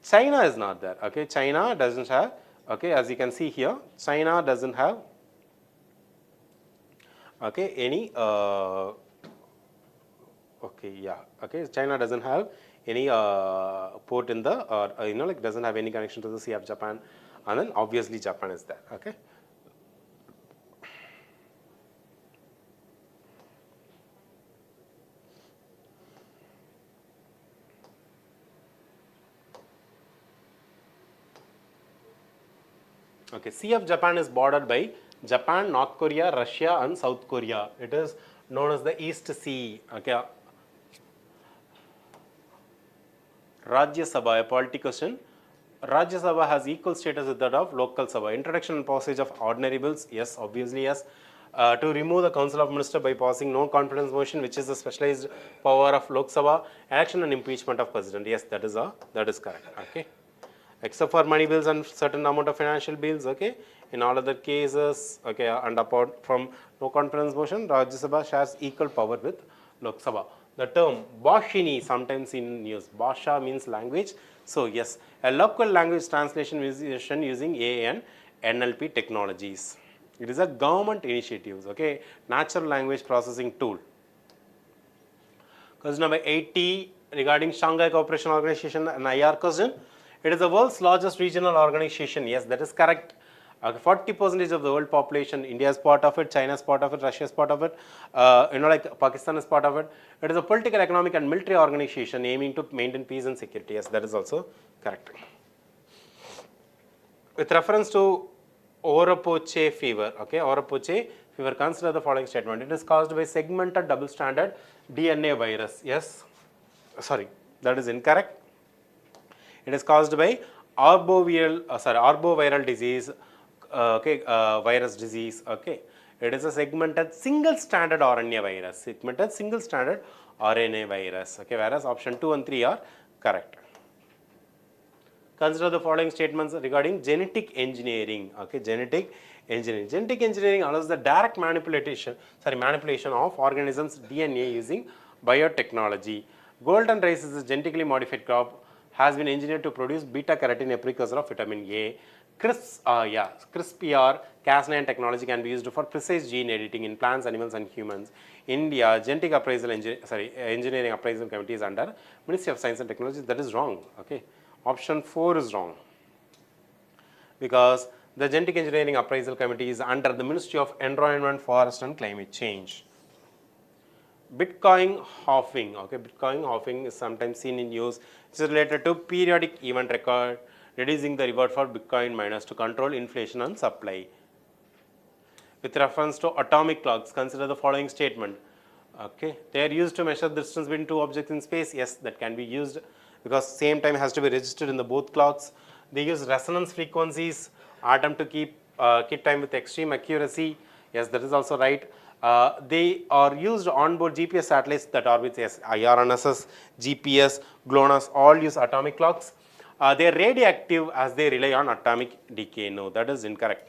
A: China is not there. Okay, China doesn't have. Okay, as you can see here, China doesn't have. Okay, any. Okay, yeah. Okay, China doesn't have any port in the doesn't have any connection to the Sea of Japan, and then obviously Japan is there. Okay. Okay, Sea of Japan is bordered by Japan, North Korea, Russia and South Korea. It is known as the East Sea. Okay. Rajya Sabha, a polity question. Rajya Sabha has equal status with that of local Sabha. Introduction and passage of ordinary bills, yes, obviously yes. To remove the Council of Ministers by passing no confidence motion, which is the specialized power of Lok Sabha. Election and impeachment of president, yes, that is correct. Okay. Except for money bills and certain amount of financial bills, okay. In all other cases, okay, and apart from no confidence motion, Rajya Sabha shares equal power with Lok Sabha. The term Bhashini, sometimes in news, Bhasha means language. So yes, a local language translation using AI and NLP technologies. It is a government initiative, okay, natural language processing tool. Question number 80 regarding Shanghai Cooperation Organization, an IR question. It is the world's largest regional organization. Yes, that is correct. 40% of the world population, India is part of it, China is part of it, Russia is part of it, like Pakistan is part of it. It is a political, economic and military organization aiming to maintain peace and security. Yes, that is also correct. With reference to Oropoche fever, okay, Oropoche fever, consider the following statement. It is caused by segmented double-stranded DNA virus. Yes, sorry, that is incorrect. It is caused by arboviral disease, virus disease, okay. It is a segmented single-stranded RNA virus, okay, whereas option 2 and 3 are correct. Consider the following statements regarding genetic engineering. Okay, genetic engineering. Genetic engineering allows the direct manipulation of organisms' DNA using biotechnology. Golden rice is a genetically modified crop, has been engineered to produce beta carotene, a precursor of vitamin A. CRISPR Cas9 technology can be used for precise gene editing in plants, animals, and humans. India Genetic Engineering Appraisal Committee is under Ministry of Science and Technology. That is wrong. Okay. Option 4 is wrong, because the Genetic Engineering Appraisal Committee is under the Ministry of Environment, Forest and Climate Change. Bitcoin halving, okay, Bitcoin halving is sometimes seen in news. It is related to periodic event record, reducing the reward for Bitcoin miners to control inflation and supply. With reference to atomic clocks, consider the following statement. Okay, they are used to measure the distance between two objects in space. Yes, that can be used, because same time has to be registered in the both clocks. They use resonance frequencies, atom to keep time with extreme accuracy. Yes, that is also right. They are used on board GPS satellites that orbit. Yes, IRNSS, GPS, GLONASS all use atomic clocks. They are radioactive as they rely on atomic decay. No, that is incorrect.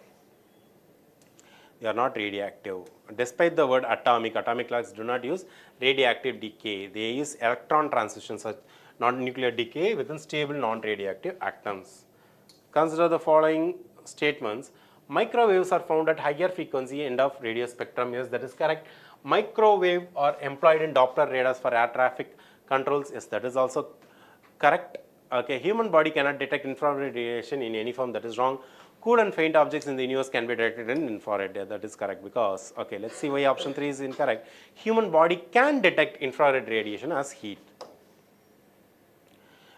A: They are not radioactive. Despite the word atomic clocks do not use radioactive decay. They use electron transition, such non-nuclear decay within stable non-radioactive atoms. Consider the following statements. Microwaves are found at higher frequency end of radio spectrum. Yes, that is correct. Microwave are employed in Doppler radars for air traffic controls. Yes, that is also correct. Okay, human body cannot detect infrared radiation in any form. That is wrong. Cool and faint objects in the universe can be detected in infrared. Yeah, that is correct, because, okay, let's see why option 3 is incorrect. Human body can detect infrared radiation as heat.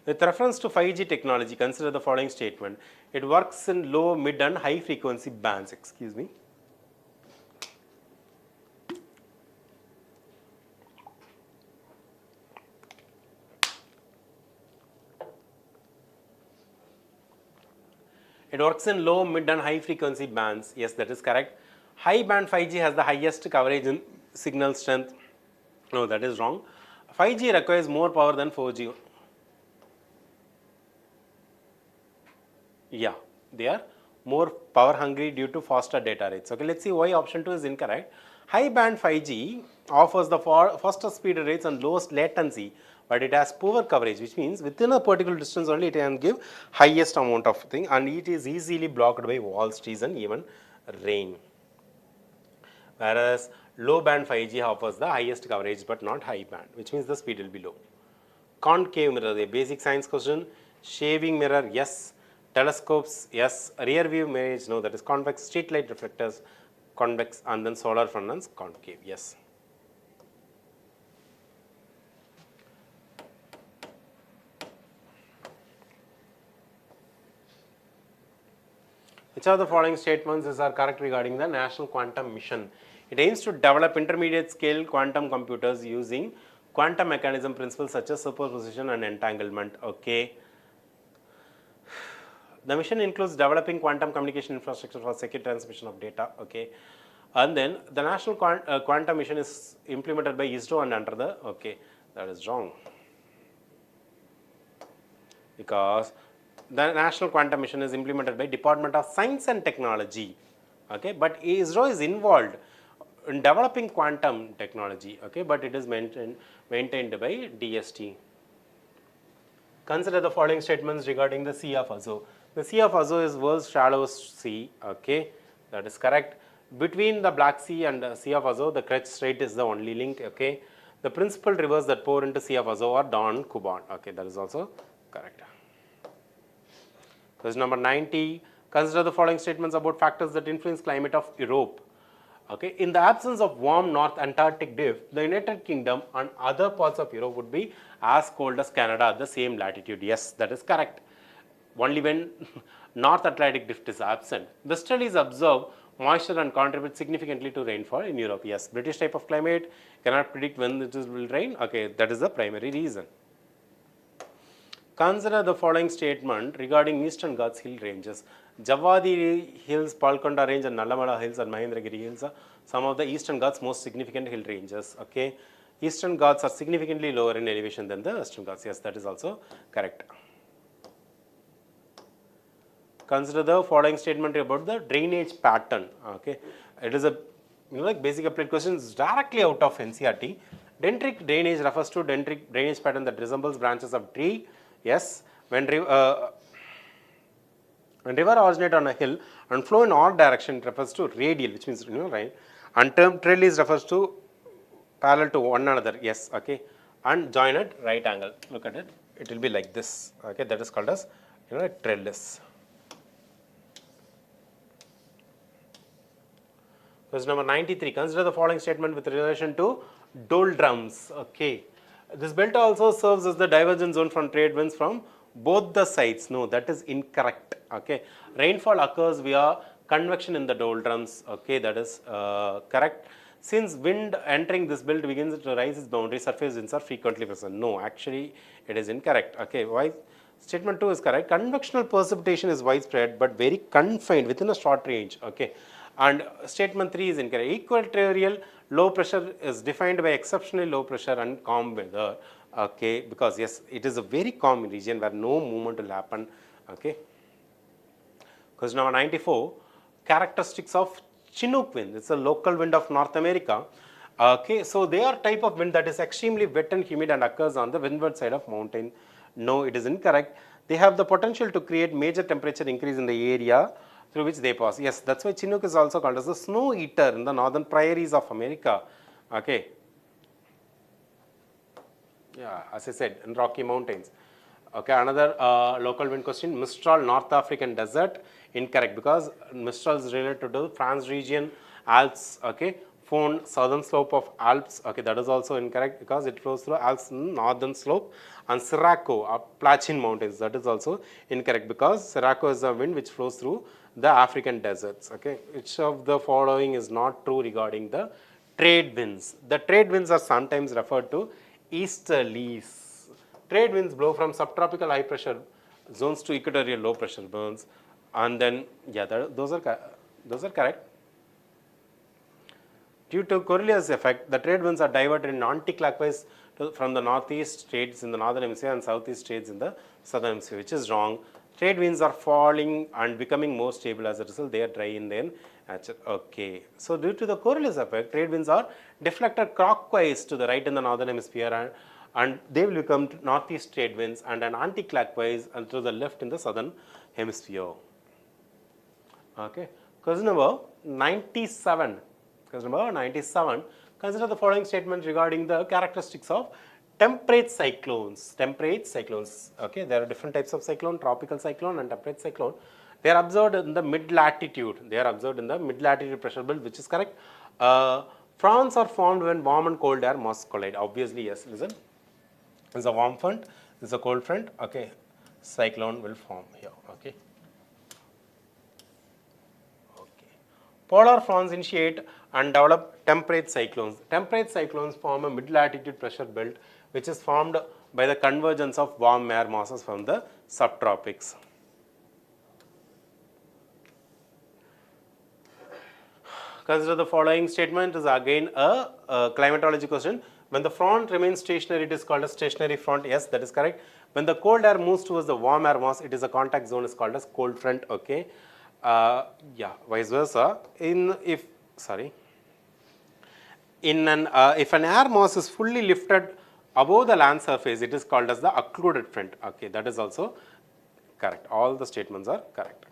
A: With reference to 5G technology, consider the following statement. It works in low, mid and high frequency bands. Excuse me. It works in low, mid and high frequency bands. Yes, that is correct. High band 5G has the highest coverage in signal strength. No, that is wrong. 5G requires more power than 4G. Yeah, they are more power hungry due to faster data rates. Okay, let's see why option 2 is incorrect. High band 5G offers the faster speed rates and lowest latency, but it has poor coverage, which means within a particular distance only it can give highest amount of thing, and it is easily blocked by walls, trees and even rain. Whereas low band 5G offers the highest coverage but not high band, which means the speed will be low. Concave mirror, a basic science question. Shaving mirror, yes. Telescopes, yes. Rear view mirror, no, that is convex. Street light reflectors, convex, and then solar furnace, concave, yes. With Which of the following statements are correct regarding the National Quantum Mission? It aims to develop intermediate scale quantum computers using quantum mechanism principles such as superposition and entanglement. Okay. The mission includes developing quantum communication infrastructure for secure transmission of data. Okay. And then the National Quantum Mission is implemented by ISRO and under the, okay, that is wrong. Because the National Quantum Mission is implemented by Department of Science and Technology. Okay, but ISRO is involved in developing quantum technology. Okay, but it is maintained by DST. Consider the following statements regarding the Sea of Azov. The Sea of Azov is world's shallowest sea. Okay, that is correct. Between the Black Sea and the Sea of Azov, the Kerch Strait is the only link. Okay, the principal rivers that pour into Sea of Azov are Don, Kuban. Okay, that is also correct. Question number 90. Consider the following statements about factors that influence climate of Europe. Okay, in the absence of warm North Antarctic drift, the United Kingdom and other parts of Europe would be as cold as Canada at the same latitude. Yes, that is correct. Only when North Atlantic drift is absent. The studies observe moisture and contribute significantly to rainfall in Europe. Yes, British type of climate cannot predict when it will rain. Okay, that is the primary reason. Consider the following statement regarding Eastern Ghats hill ranges. Javadi Hills, Palkonda Range and Nallamala Hills and Mahendragiri Hills are some of the Eastern Ghats most significant hill ranges. Okay, Eastern Ghats are significantly lower in elevation than the Western Ghats. Yes, that is also correct. Consider the following statement about the drainage pattern. Okay, it is a like basic applied questions directly out of NCERT. Dendritic drainage refers to dendritic drainage pattern that resembles branches of tree. Yes, when river originate on a hill and flow in odd direction, it refers to radial, which means right. And term trellis refers to parallel to one another. Yes, okay, and join at right angle. Look at it; it will be like this. Okay, that is called as trellis. Question number 93. Consider the following statement with relation to doldrums. Okay. This belt also serves as the divergence zone from trade winds from both the sides. No, that is incorrect. Okay. Rainfall occurs via convection in the doldrums. Okay, that is correct. Since wind entering this belt begins to rise its boundary, surface winds are frequently present. No, actually it is incorrect. Okay, why? Statement 2 is correct. Convectional precipitation is widespread but very confined within a short range. Okay. And statement 3 is incorrect. Equatorial low pressure is defined by exceptionally low pressure and calm weather. Okay, because yes, it is a very calm region where no movement will happen. Okay. Question number 94. Characteristics of Chinook wind. It's a local wind of North America. Okay, so they are type of wind that is extremely wet and humid and occurs on the windward side of mountain. No, it is incorrect. They have the potential to create major temperature increase in the area through which they pass. Yes, that's why Chinook is also called as the snow eater in the northern prairies of America. Okay. Yeah, as I said, in Rocky Mountains. Okay, another local wind question. Mistral, North African desert. Incorrect, because Mistral is related to France region, Alps. Okay. Fohn, southern slope of Alps. Okay, that is also incorrect because it flows through Alps northern slope. And Sirocco, Appalachian mountains. That is also incorrect because Sirocco is a wind which flows through the African deserts. Okay, which of the following is not true regarding the trade winds? The trade winds are sometimes referred to easterlies. Trade winds blow from subtropical high pressure zones to equatorial low pressure zones, and then yeah, those are correct. Due to Coriolis effect, the trade winds are diverted in anti-clockwise from the northeast trades in the northern hemisphere and southeast trades in the southern hemisphere, which is wrong. Trade winds are falling and becoming more stable as a result. They are dry in their nature. Okay. So due to the Coriolis effect, trade winds are deflected clockwise to the right in the northern hemisphere and they will become northeast trade winds, and an anti-clockwise and to the left in the southern hemisphere. Okay. Question number 97. Question number 97. Consider the following statements regarding the characteristics of temperate cyclones. Temperate cyclones. Okay, there are different types of cyclone: tropical cyclone and temperate cyclone. They are observed in the mid-latitude. They are observed in the mid-latitude pressure belt, which is correct. Fronts are formed when warm and cold air mass collide. Obviously, yes. Listen, it's a warm front. It's a cold front. Okay, cyclone will form here. Okay. Polar fronts initiate and develop temperate cyclones. Temperate cyclones form a mid-latitude pressure belt which is formed by the convergence of warm air masses from the subtropics. Consider the following statement is again a climatology question. When the front remains stationary, it is called a stationary front. Yes, that is correct. When the cold air moves towards the warm air mass, it is a contact zone is called as cold front. Okay. Yeah, vice versa. If an air mass is fully lifted above the land surface, it is called as the occluded front. Okay, that is also correct. All the statements are correct.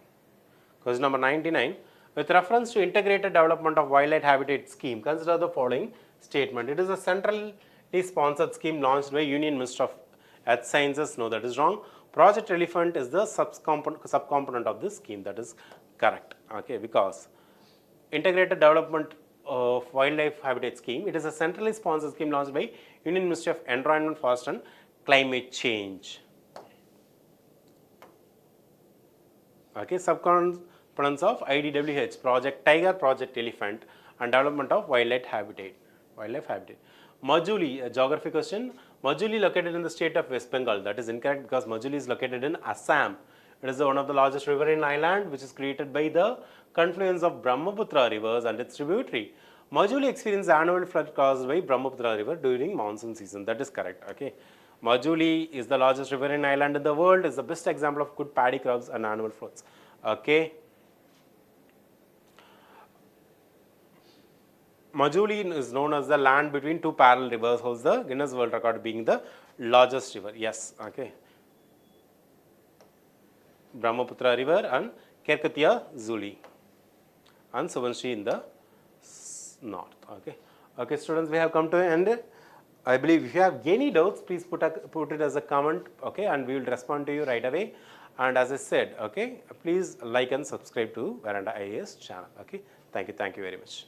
A: Question number 99. With reference to integrated development of wildlife habitat scheme, consider the following statement. It is a centrally sponsored scheme launched by Union Ministry of Earth Sciences. No, that is wrong. Project Elephant is the subcomponent of this scheme. That is correct. Okay, because integrated development of wildlife habitat scheme, it is a centrally sponsored scheme launched by Union Ministry of Environment, Forest and Climate Change. Okay, subcomponents of IDWH, Project Tiger, Project Elephant and development of wildlife habitat. Majuli, a geography question. Majuli located in the state of West Bengal. That is incorrect because Majuli is located in Assam. It is one of the largest riverine island which is created by the confluence of Brahmaputra rivers and its tributary. Majuli experiences annual flood caused by Brahmaputra river during monsoon season. That is correct. Okay. Majuli is the largest riverine island in the world. Is the best example of good paddy crops and annual floods. Okay. Majuli is known as the land between two parallel rivers, holds the Guinness World Record being the largest river. Yes, okay. Brahmaputra river and Kerkatia Zuli and Suvanshi in the north. Okay. Okay, students, we have come to an end. I believe if you have any doubts, please put it as a comment, okay, and we will respond to you right away. And as I said, okay, please like and subscribe to Veranda IAS channel. Okay, thank you very much.